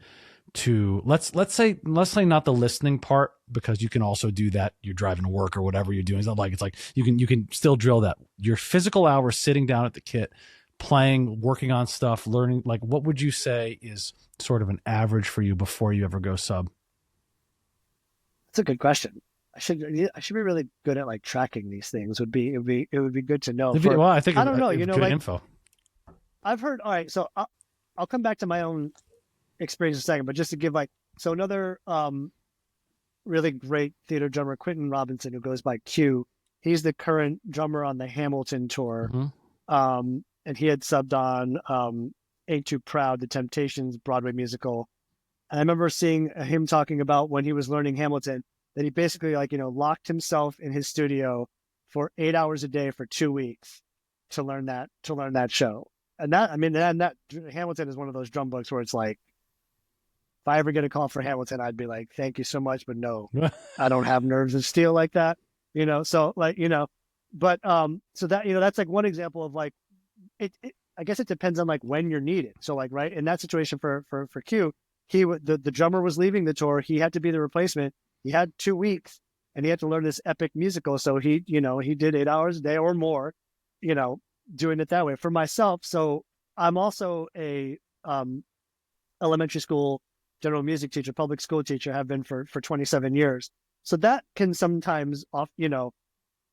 to let's say not the listening part, because you can also do that. You're driving to work or whatever you're doing. It's not like, it's like you can still drill that. Your physical hours sitting down at the kit, playing, working on stuff, learning, like what would you say is sort of an average for you before you ever go sub? That's a good question. I should be really good at like tracking these things. It would be good to know. Well, I think I don't know, good like info. I've heard. All right, so I'll come back to my own experience in a second, but just to give another really great theater drummer, Quentin Robinson, who goes by Q. He's the current drummer on the Hamilton tour. Mm-hmm. And he had subbed on Ain't Too Proud, the Temptations Broadway musical. And I remember seeing him talking about when he was learning Hamilton, that he basically locked himself in his studio for 8 hours a day for 2 weeks to learn that show. And that Hamilton is one of those drum books where it's like, if I ever get a call for Hamilton, I'd be like, thank you so much, but no, I don't have nerves of steel like that, so but so that, that's like one example of like, I guess it depends on like when you're needed. So like, right, in that situation for Q, the drummer was leaving the tour. He had to be the replacement. He had 2 weeks and he had to learn this epic musical. So he did 8 hours a day or more, doing it that way. For myself, so I'm also a elementary school general music teacher, public school teacher, have been for 27 years. So that can sometimes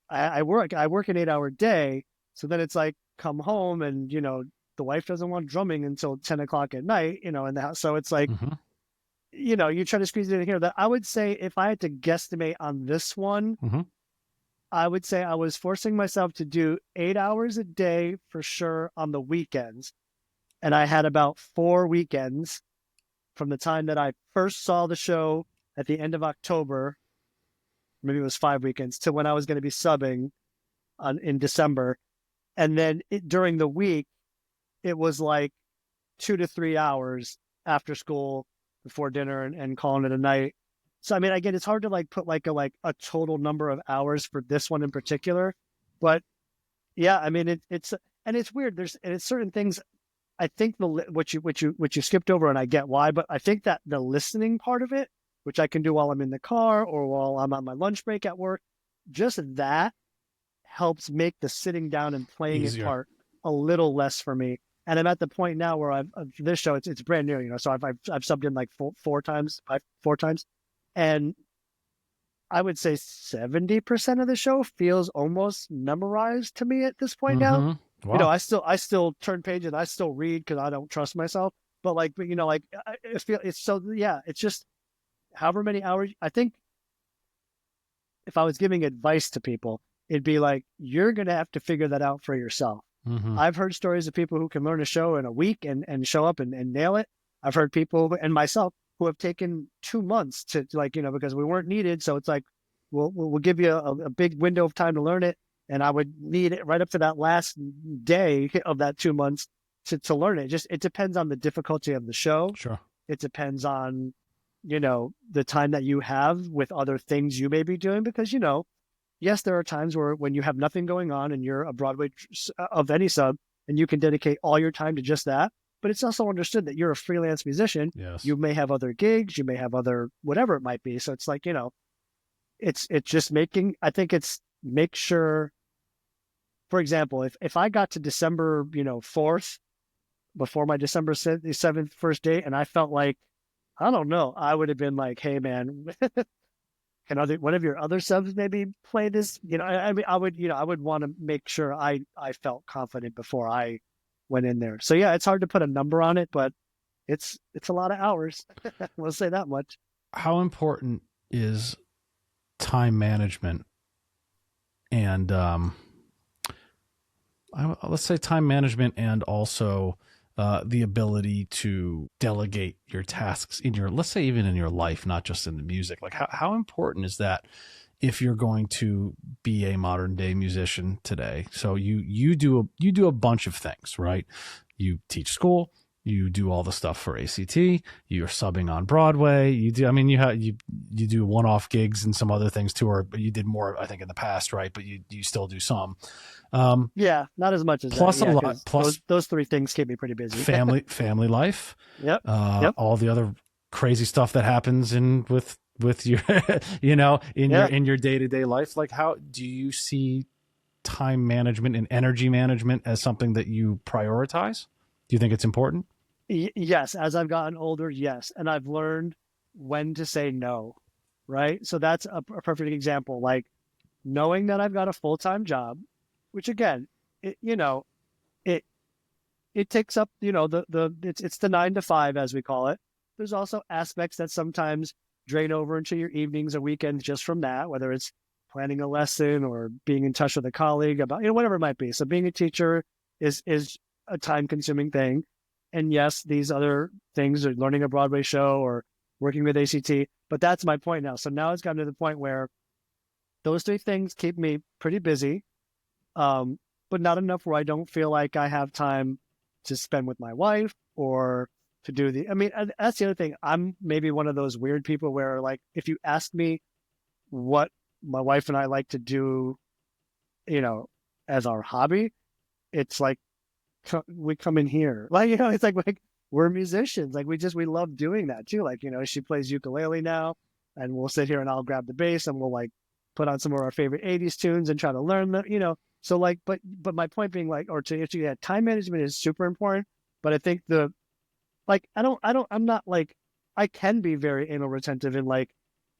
I work an 8 hour day. So then it's like, come home and, the wife doesn't want drumming until 10 o'clock at night, in the house. So it's like, mm-hmm. You try to squeeze it in here. That I would say, if I had to guesstimate on this one, mm-hmm. I would say I was forcing myself to do 8 hours a day for sure on the weekends. And I had about 4 weekends from the time that I first saw the show at the end of October, maybe it was 5 weekends, to when I was going to be subbing in December. And then during the week, it was like 2 to 3 hours after school, before dinner, and calling it a night. So, I mean, again, it's hard to like put like a total number of hours for this one in particular, but yeah, I mean, it's weird. It's certain things. I think what you skipped over, and I get why, but I think that the listening part of it, which I can do while I'm in the car or while I'm on my lunch break at work, just that helps make the sitting down and playing easier. It part a little less for me. And I'm at the point now where this show, it's brand new, so I've subbed in like four times, and I would say 70% of the show feels almost memorized to me at this point now. Mm-hmm. Wow. I still turn pages, I still read because I don't trust myself. But like, like it's so, yeah, it's just however many hours. I think if I was giving advice to people, it'd be like, you're going to have to figure that out for yourself. Mm-hmm. I've heard stories of people who can learn a show in a week and show up and nail it. I've heard people and myself who have taken 2 months to like, because we weren't needed. So it's like, we'll give you a big window of time to learn it. And I would need it right up to that last day of that 2 months to learn it. Just, it depends on the difficulty of the show. Sure. It depends on, the time that you have with other things you may be doing, because, yes, there are times where when you have nothing going on and you're a Broadway of any sub and you can dedicate all your time to just that. But it's also understood that you're a freelance musician. Yes. You may have other gigs, you may have other whatever it might be. So it's like, it's just I think it's make sure, for example, if I got to December, 4th before my December 7th first date, and I felt like, I don't know, I would have been like, hey man, can one of your other subs maybe play this? I mean, I would want to make sure I felt confident before I went in there. So yeah, it's hard to put a number on it, but it's a lot of hours. We'll say that much. How important is time management and let's say time management and also the ability to delegate your tasks in your, let's say even in your life, not just in the music? Like how important is that if you're going to be a modern day musician today? So you do a bunch of things, right? You teach school, you do all the stuff for ACT, you're subbing on Broadway, you do one-off gigs and some other things too, or you did more, I think, in the past, right? But you still do some. Yeah, not as much as plus that, yeah, a lot. Plus those three things keep me pretty busy. family life. Yep. Yep. All the other crazy stuff that happens with your, in your day-to-day life. Like, how do you see time management and energy management as something that you prioritize? Do you think it's important? Yes, as I've gotten older, yes, and I've learned when to say no. Right. So that's a perfect example. Like knowing that I've got a full-time job, which again, it it takes up, it's the 9 to 5 as we call it. There's also aspects that sometimes drain over into your evenings or weekends just from that, whether it's planning a lesson or being in touch with a colleague about, whatever it might be. So being a teacher is a time consuming thing. And yes, these other things are learning a Broadway show or working with ACT, but that's my point now. So now it's gotten to the point where those three things keep me pretty busy, but not enough where I don't feel like I have time to spend with my wife or to do that's the other thing. I'm maybe one of those weird people where, like, if you ask me what my wife and I like to do, as our hobby, it's like, we come in here. Like, it's like we're musicians. Like we love doing that too. Like, she plays ukulele now and we'll sit here and I'll grab the bass and we'll like put on some of our favorite 80s tunes and try to learn them, So like, but my point being, like, or to answer that, time management is super important. But I think I'm not like, I can be very anal retentive and like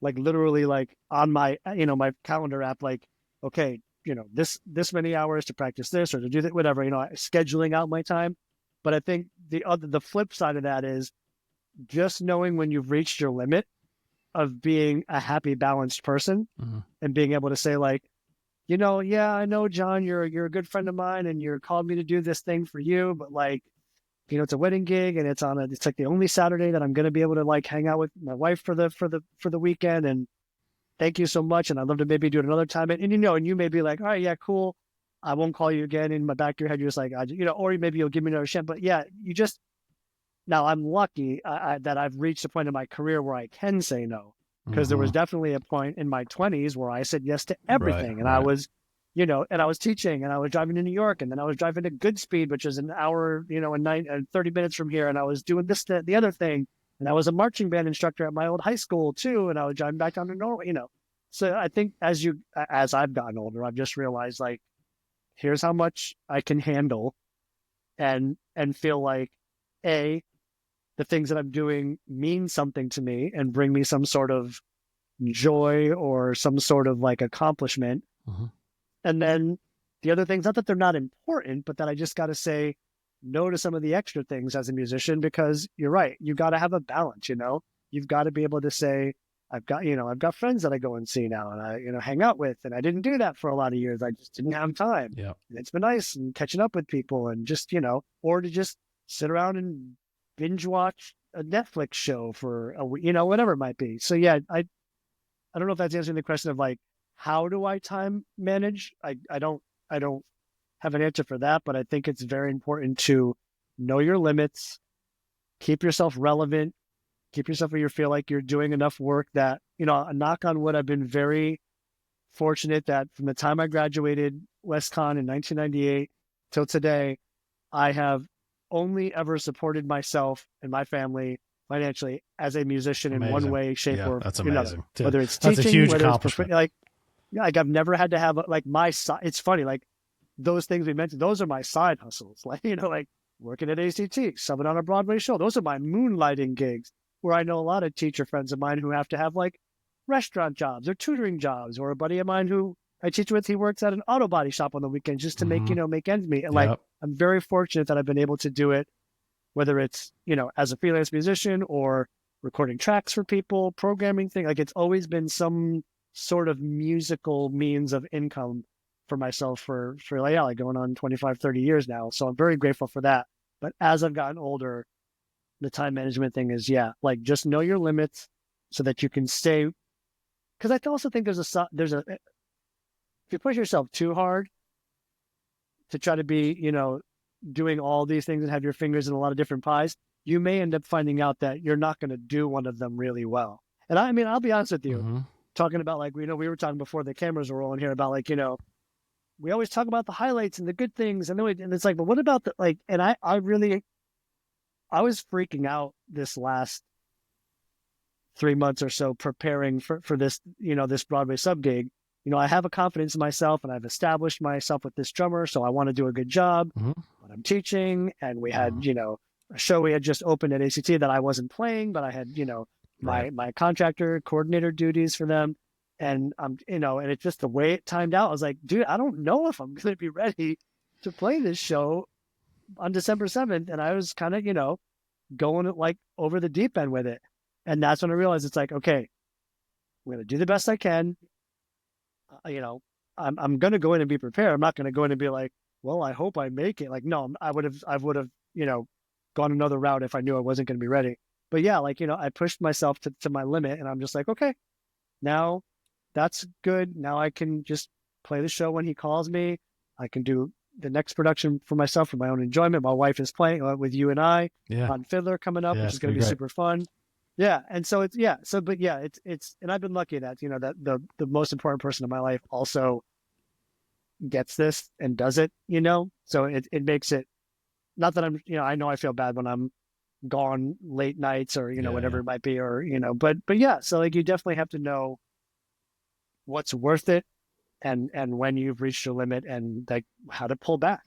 literally like on my, my calendar app, like, okay, this many hours to practice this or to do that, whatever, scheduling out my time. But I think the flip side of that is just knowing when you've reached your limit of being a happy, balanced person, and being able to say, like, yeah, I know, John, you're a good friend of mine and you're called me to do this thing for you, but like, it's a wedding gig and it's like the only Saturday that I'm going to be able to like hang out with my wife for the weekend. And thank you so much. And I'd love to maybe do it another time. And you may be like, all right, yeah, cool. I won't call you again. In my back of your head, you're just like, or maybe you'll give me another chance. But yeah, now I'm lucky that I've reached a point in my career where I can say no, because there was definitely a point in my 20s where I said yes to everything. And I was, and I was teaching and I was driving to New York and then I was driving to Goodspeed, which is an hour, and 30 minutes from here. And I was doing this, the other thing. And I was a marching band instructor at my old high school too. And I was driving back down to Norway, So I think as I've gotten older, I've just realized, like, here's how much I can handle and feel like, the things that I'm doing mean something to me and bring me some sort of joy or some sort of like accomplishment. Mm-hmm. And then the other things, not that they're not important, but that I just got to say no to some of the extra things as a musician, because you're right. You got to have a balance, you know, you've got to be able to say, I've got friends that I go and see now and I, hang out with. And I didn't do that for a lot of years. I just didn't have time. Yeah. And it's been nice and catching up with people and just, or to just sit around and binge watch a Netflix show for a week, whatever it might be. So yeah, I don't know if that's answering the question of like, how do I time manage? I don't have an answer for that, but I think it's very important to know your limits, keep yourself relevant, keep yourself where you feel like you're doing enough work that, a knock on wood, I've been very fortunate that from the time I graduated West Con in 1998 till today, I have only ever supported myself and my family financially as a musician in one way, shape, or that's another. amazing. Whether it's That's teaching, a huge whether accomplishment. it's like I've never had to have like my side. It's funny, like those things we mentioned, those are my side hustles. Like, like working at ACT, subbing on a Broadway show. Those are my moonlighting gigs, where I know a lot of teacher friends of mine who have to have like restaurant jobs or tutoring jobs, or a buddy of mine who I teach with, he works at an auto body shop on the weekends just to make, make ends meet. And like, I'm very fortunate that I've been able to do it, whether it's, as a freelance musician or recording tracks for people, programming thing. Like it's always been some sort of musical means of income for myself for like going on 25, 30 years now. So I'm very grateful for that. But as I've gotten older, the time management thing is, like just know your limits so that you can stay. Because I also think if you push yourself too hard to try to be, doing all these things and have your fingers in a lot of different pies, you may end up finding out that you're not going to do one of them really well. And I mean, I'll be honest with you, talking about like, we were talking before the cameras were rolling here about like, we always talk about the highlights and the good things. And it's like, but what about the, like, and I was freaking out this last 3 months or so preparing for this, this Broadway sub gig. I have a confidence in myself and I've established myself with this drummer. So I want to do a good job when I'm teaching. And we had, a show we had just opened at ACT that I wasn't playing, but I had, my contractor coordinator duties for them. And and it's just the way it timed out. I was like, dude, I don't know if I'm going to be ready to play this show on December 7th. And I was kind of, going like over the deep end with it. And that's when I realized it's like, okay, I'm going to do the best I can. I'm going to go in and be prepared. I'm not going to go in and be like, well, I hope I make it. Like, no, I would have, gone another route if I knew I wasn't going to be ready. But yeah, like, I pushed myself to my limit and I'm just like, okay, now that's good. Now I can just play the show when he calls me. I can do the next production for myself for my own enjoyment. My wife is playing with you and I on Fiddler coming up, which is going to be super fun. Yeah. And so it's, and I've been lucky that, that the most important person in my life also gets this and does it, so it makes it, not that I'm, I know I feel bad when I'm gone late nights or, whatever it might be, or, but yeah, so like you definitely have to know what's worth it and when you've reached your limit and like how to pull back,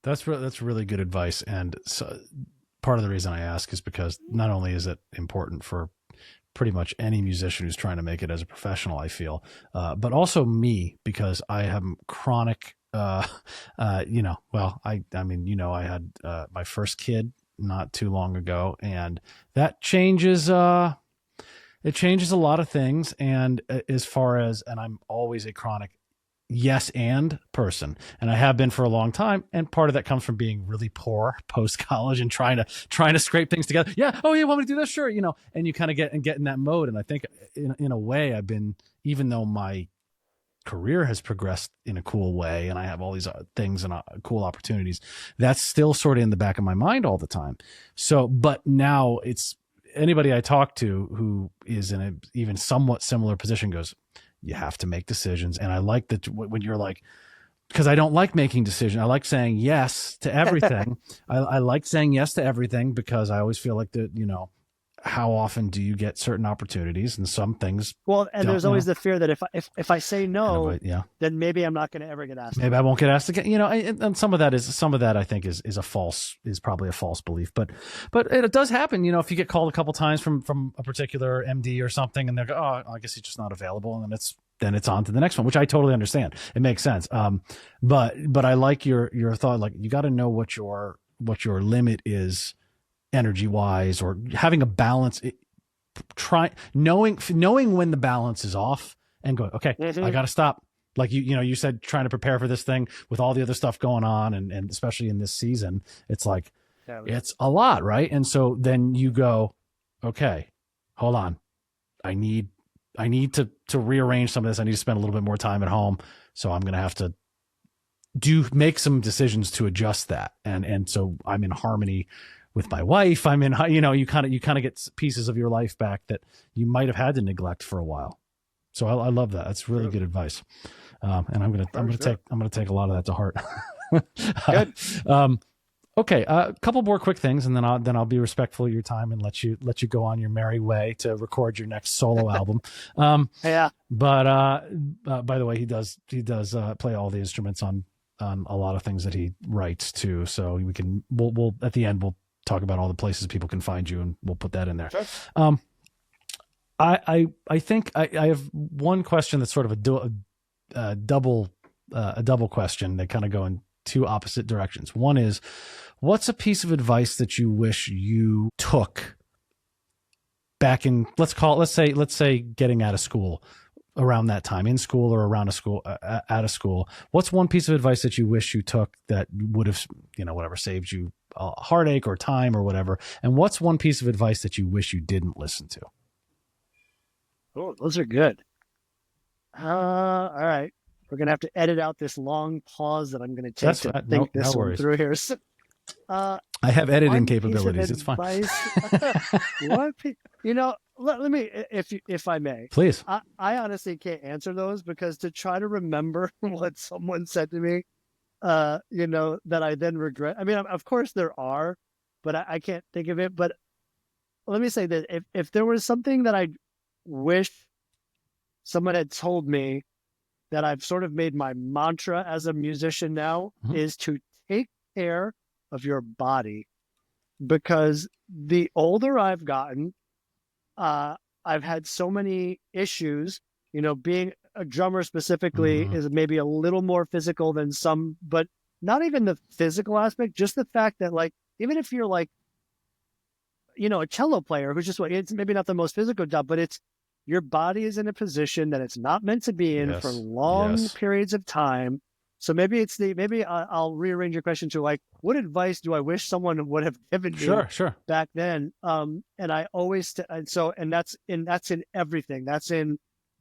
That's really good advice. And so part of the reason I ask is because not only is it important for pretty much any musician who's trying to make it as a professional, I feel, but also me, because I have chronic, I had my first kid not too long ago, and that changes, it changes a lot of things. And as far as, and I'm always a chronic yes and person, and I have been for a long time, and part of that comes from being really poor post college and trying to scrape things together. Oh, you want me to do this? Sure. And you kind of get in that mode. And I think in a way I've been, even though my career has progressed in a cool way and I have all these things and cool opportunities, that's still sort of in the back of my mind all the time. So, but now it's anybody I talk to who is in a even somewhat similar position goes, you have to make decisions. And I like that when you're like, because I don't like making decisions. I like saying yes to everything. I like saying yes to everything because I always feel like that, how often do you get certain opportunities, and some things. Well, and there's always the fear that if I say no, yeah, then maybe I'm not going to ever get asked. Maybe I won't get asked again. You know, and some of that I think is probably a false belief. But it does happen. You know, if you get called a couple times from a particular MD or something, and they go, oh, I guess he's just not available, and then it's on to the next one, which I totally understand. It makes sense. But I like your thought. Like, you got to know what your limit is, energy wise, or having a balance. Knowing when the balance is off and go, okay, I got to stop. Like you said, trying to prepare for this thing with all the other stuff going on, and especially in this season, it's like, it's a lot, right? And so then you go, okay, hold on, I need to rearrange some of this. I need to spend a little bit more time at home, so I'm going to have to make some decisions to adjust that, and so I'm in harmony with my wife. I'm in, you kind of get pieces of your life back that you might have had to neglect for a while. So I love that. That's really good advice. And I'm gonna take a lot of that to heart. Good. Okay. A couple more quick things, and then I'll be respectful of your time and let you go on your merry way to record your next solo album. Yeah. But by the way, he does play all the instruments on a lot of things that he writes too. So we'll at the end we'll talk about all the places people can find you, and we'll put that in there. Sure. I think I have one question that's sort of a double question. They kind of go in two opposite directions. One is, what's a piece of advice that you wish you took back in, let's say getting out of school, around that time, in school or around out of school? What's one piece of advice that you wish you took that would have, whatever, saved you a heartache or time or whatever? And what's one piece of advice that you wish you didn't listen to? Oh, those are good. All right. We're going to have to edit out this long pause that I'm going to take to think this one through here. So, I have editing capabilities. It's fine. Let me, if I may. Please. I honestly can't answer those, because to try to remember what someone said to me, that I then regret. I mean, of course there are, but I can't think of it. But let me say that if there was something that I wish someone had told me that I've sort of made my mantra as a musician now, is to take care of your body. Because the older I've gotten, I've had so many issues. Being a drummer specifically is maybe a little more physical than some, but not even the physical aspect, just the fact that, like, even if you're like, a cello player who's it's maybe not the most physical job, but it's, your body is in a position that it's not meant to be in for long periods of time. So maybe I'll rearrange your question to, like, what advice do I wish someone would have given me back then? And I always, and that's in everything. That's in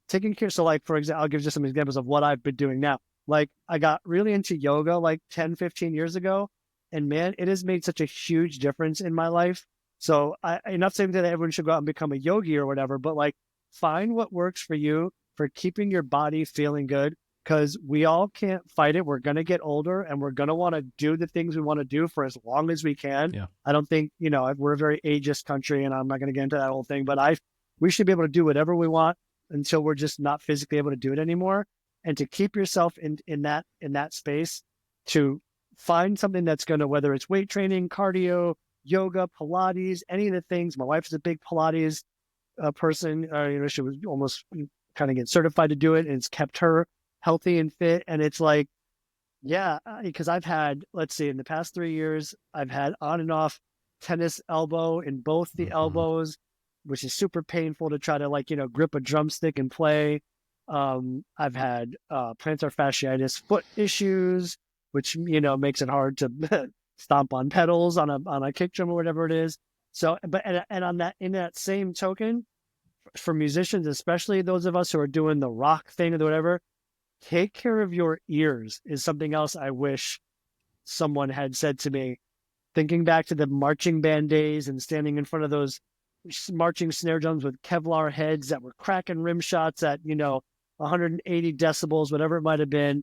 taking care. So, like, for example, I'll give just some examples of what I've been doing now. Like, I got really into yoga like 10, 15 years ago, and man, it has made such a huge difference in my life. So I'm not saying that everyone should go out and become a yogi or whatever, but, like, find what works for you for keeping your body feeling good, because we all can't fight it. We're going to get older, and we're going to want to do the things we want to do for as long as we can. Yeah. I don't think, we're a very ageist country, and I'm not going to get into that whole thing, but we should be able to do whatever we want until we're just not physically able to do it anymore. And to keep yourself in that space, to find something that's going to, whether it's weight training, cardio, yoga, Pilates, any of the things. My wife's a big Pilates person. She was almost kind of get certified to do it, and it's kept her healthy and fit. And it's like, because I've had, let's see, in the past 3 years, I've had on and off tennis elbow in both the elbows, which is super painful to try to, grip a drumstick and play. I've had plantar fasciitis foot issues, which, makes it hard to stomp on pedals on a kick drum or whatever it is. So, but, and on that, in that same token, for musicians, especially those of us who are doing the rock thing or whatever, take care of your ears is something else I wish someone had said to me. Thinking back to the marching band days and standing in front of those marching snare drums with Kevlar heads that were cracking rim shots at, 180 decibels, whatever it might have been.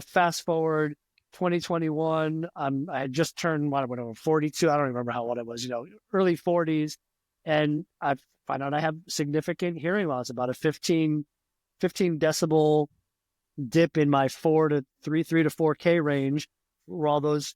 Fast forward 2021, I had just turned, 42. I don't remember how old I was, early 40s. and I find out I have significant hearing loss, about a 15 decibel dip in my 3 to 4K range, where all those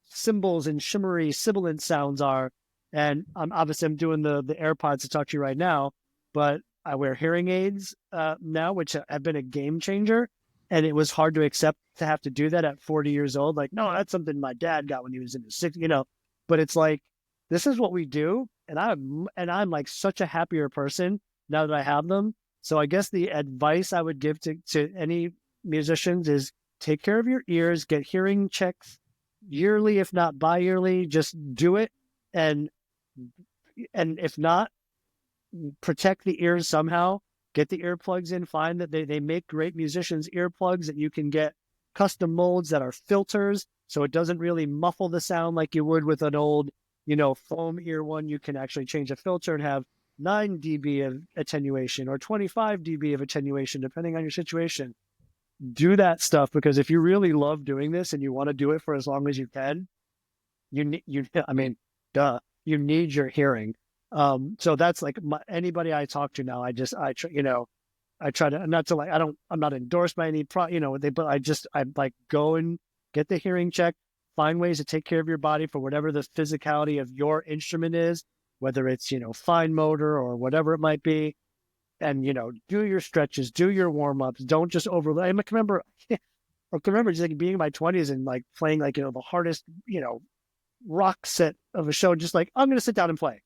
cymbals and shimmery sibilant sounds are. And I'm doing the AirPods to talk to you right now, but I wear hearing aids now, which have been a game changer. And it was hard to accept to have to do that at 40 years old. Like, no, that's something my dad got when he was in his 60s, you know. But it's like, this is what we do, and I'm like such a happier person now that I have them. So I guess the advice I would give to any musicians is take care of your ears, get hearing checks yearly, if not bi-yearly. Just do it, and if not, protect the ears somehow. Get the earplugs in. Find that they make great musicians earplugs that you can get custom molds that are filters, so it doesn't really muffle the sound like you would with an old, you know, foam ear one. You can actually change a filter and have 9 dB of attenuation or 25 dB of attenuation, depending on your situation. Do that stuff, because if you really love doing this and you want to do it for as long as you can, I mean, duh, you need your hearing. So that's like anybody I talk to now, I try to, not to like, I'm not endorsed by any but I like go and get the hearing check, find ways to take care of your body for whatever the physicality of your instrument is, whether it's, you know, fine motor or whatever it might be. And, you know, do your stretches, do your warm ups. Don't just overload. I can remember just like being in my 20s and like playing like, you know, the hardest, you know, rock set of a show, just like, I'm going to sit down and play.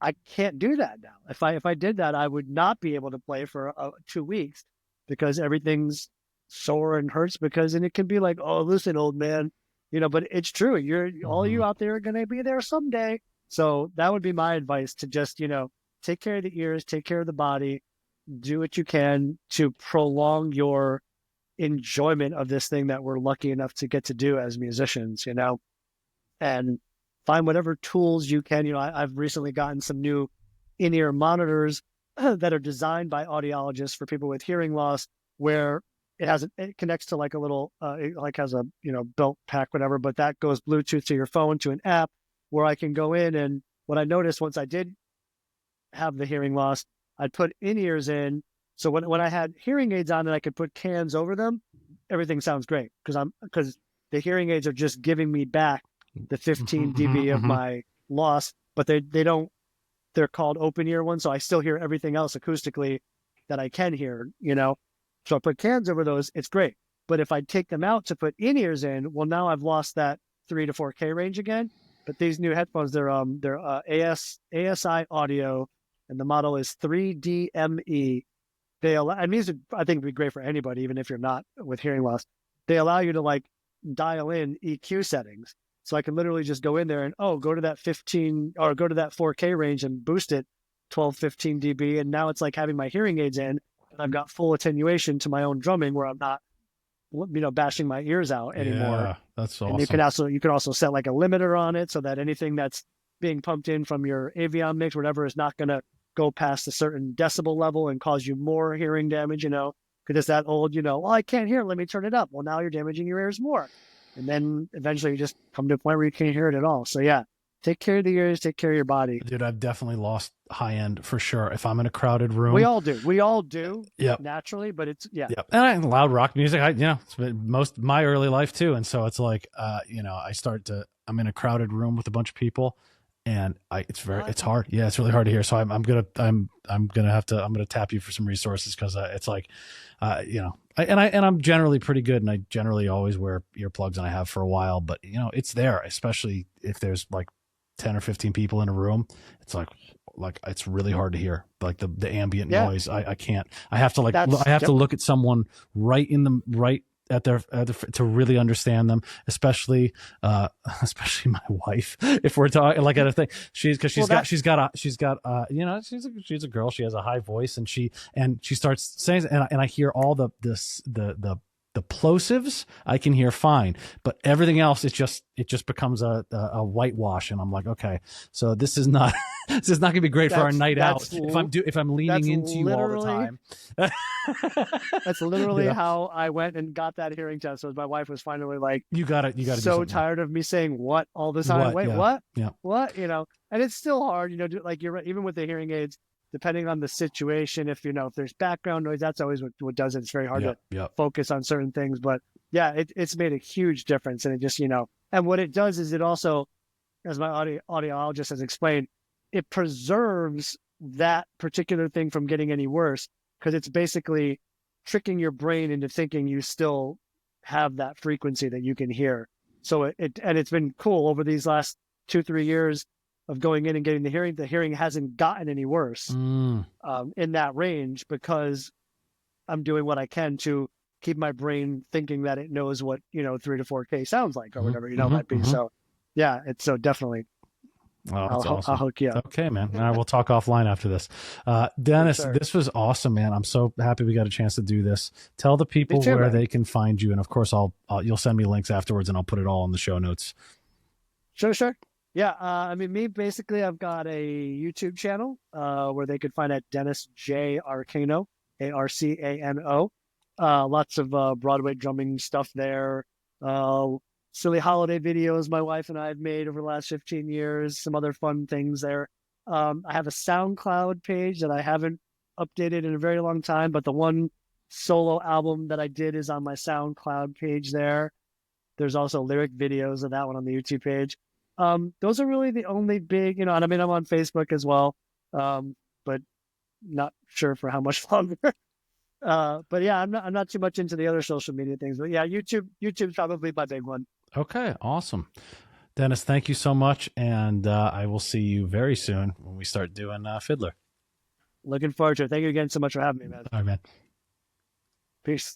I can't do that now. If I did that, I would not be able to play for 2 weeks, because everything's sore and hurts, and it can be like, oh, listen, old man, you know, but it's true. All you out there are going to be there someday. So that would be my advice, to just, you know, take care of the ears, take care of the body, do what you can to prolong your enjoyment of this thing that we're lucky enough to get to do as musicians, you know, and find whatever tools you can. You know, I've recently gotten some new in-ear monitors that are designed by audiologists for people with hearing loss, where it connects to like a little, it like has a, you know, belt pack, whatever, but that goes Bluetooth to your phone to an app where I can go in. And what I noticed once I did have the hearing loss, I'd put in-ears in. So when I had hearing aids on and I could put cans over them, everything sounds great, because the hearing aids are just giving me back the 15 dB of my loss, but they're called open ear ones. So I still hear everything else acoustically that I can hear, you know? So I put cans over those, it's great. But if I take them out to put in-ears in, well, now I've lost that 3 to 4K range again. But these new headphones, they're ASI audio, and the model is 3DME. And these are, I think, would be great for anybody, even if you're not with hearing loss. They allow you to like dial in EQ settings. So I can literally just go in there and, go to that 15 or go to that 4K range and boost it 12, 15 dB. And now it's like having my hearing aids in, and I've got full attenuation to my own drumming, where I'm not, you know, bashing my ears out anymore. Yeah, that's awesome. And you can also set like a limiter on it, so that anything that's being pumped in from your Avion mix, whatever, is not going to go past a certain decibel level and cause you more hearing damage, you know, because it's that old, you know, well, I can't hear, let me turn it up. Well, now you're damaging your ears more. And then eventually you just come to a point where you can't hear it at all. So yeah, take care of the ears, take care of your body. Dude, I've definitely lost high end for sure. If I'm in a crowded room. We all do. Yep. Naturally, but it's, yeah. Yep. And loud rock music, it's been most my early life too. And so it's like, you know, I'm in a crowded room with a bunch of people, and it's hard. Yeah, it's really hard to hear. So I'm gonna tap you for some resources, because it's like, you know, I'm generally pretty good, and I generally always wear earplugs, and I have for a while. But you know, it's there, especially if there's like 10 or 15 people in a room. It's like it's really hard to hear, like the ambient noise. I can't. I have to to look at someone right at their to really understand them, especially my wife. If we're talking like at a thing, she's got you know, she's a girl. She has a high voice, and she starts saying, and I hear all the the plosives I can hear fine, but everything else it just becomes a whitewash, and I'm like, okay, so this is not this is not going to be great for our night out if I'm leaning into you all the time. That's literally how I went and got that hearing test. So my wife was finally like, you got to so tired of me saying what all the time. Wait, what? Yeah. What? And it's still hard, like you're right, even with the hearing aids, depending on the situation, if there's background noise, that's always what does it. It's very hard to focus on certain things. But yeah, it's made a huge difference. And it just, and what it does is it also, as my audiologist has explained, it preserves that particular thing from getting any worse, because it's basically tricking your brain into thinking you still have that frequency that you can hear. So it's been cool over these last 2-3 years of going in and getting the hearing hasn't gotten any worse in that range, because I'm doing what I can to keep my brain thinking that it knows what 3 to 4K sounds like, or whatever might be. So yeah, it's so definitely. Oh, that's awesome. I'll hook you up. Okay, man. All right, we'll talk offline after this. Dennis, this was awesome, man. I'm so happy we got a chance to do this. Tell the people where they can find you, and of course, you'll send me links afterwards, and I'll put it all in the show notes. Sure. Yeah, me basically, I've got a YouTube channel where they could find at Dennis J Arcano, Arcano. Lots of Broadway drumming stuff there. Silly holiday videos my wife and I have made over the last 15 years. Some other fun things there. I have a SoundCloud page that I haven't updated in a very long time, but the one solo album that I did is on my SoundCloud page there. There's also lyric videos of that one on the YouTube page. Those are really the only big, and I'm on Facebook as well, but not sure for how much longer. But yeah, I'm not too much into the other social media things, but yeah, YouTube's probably my big one. Okay, awesome. Dennis, thank you so much, and I will see you very soon when we start doing Fiddler. Looking forward to it. Thank you again so much for having me, man. All right, man. Peace.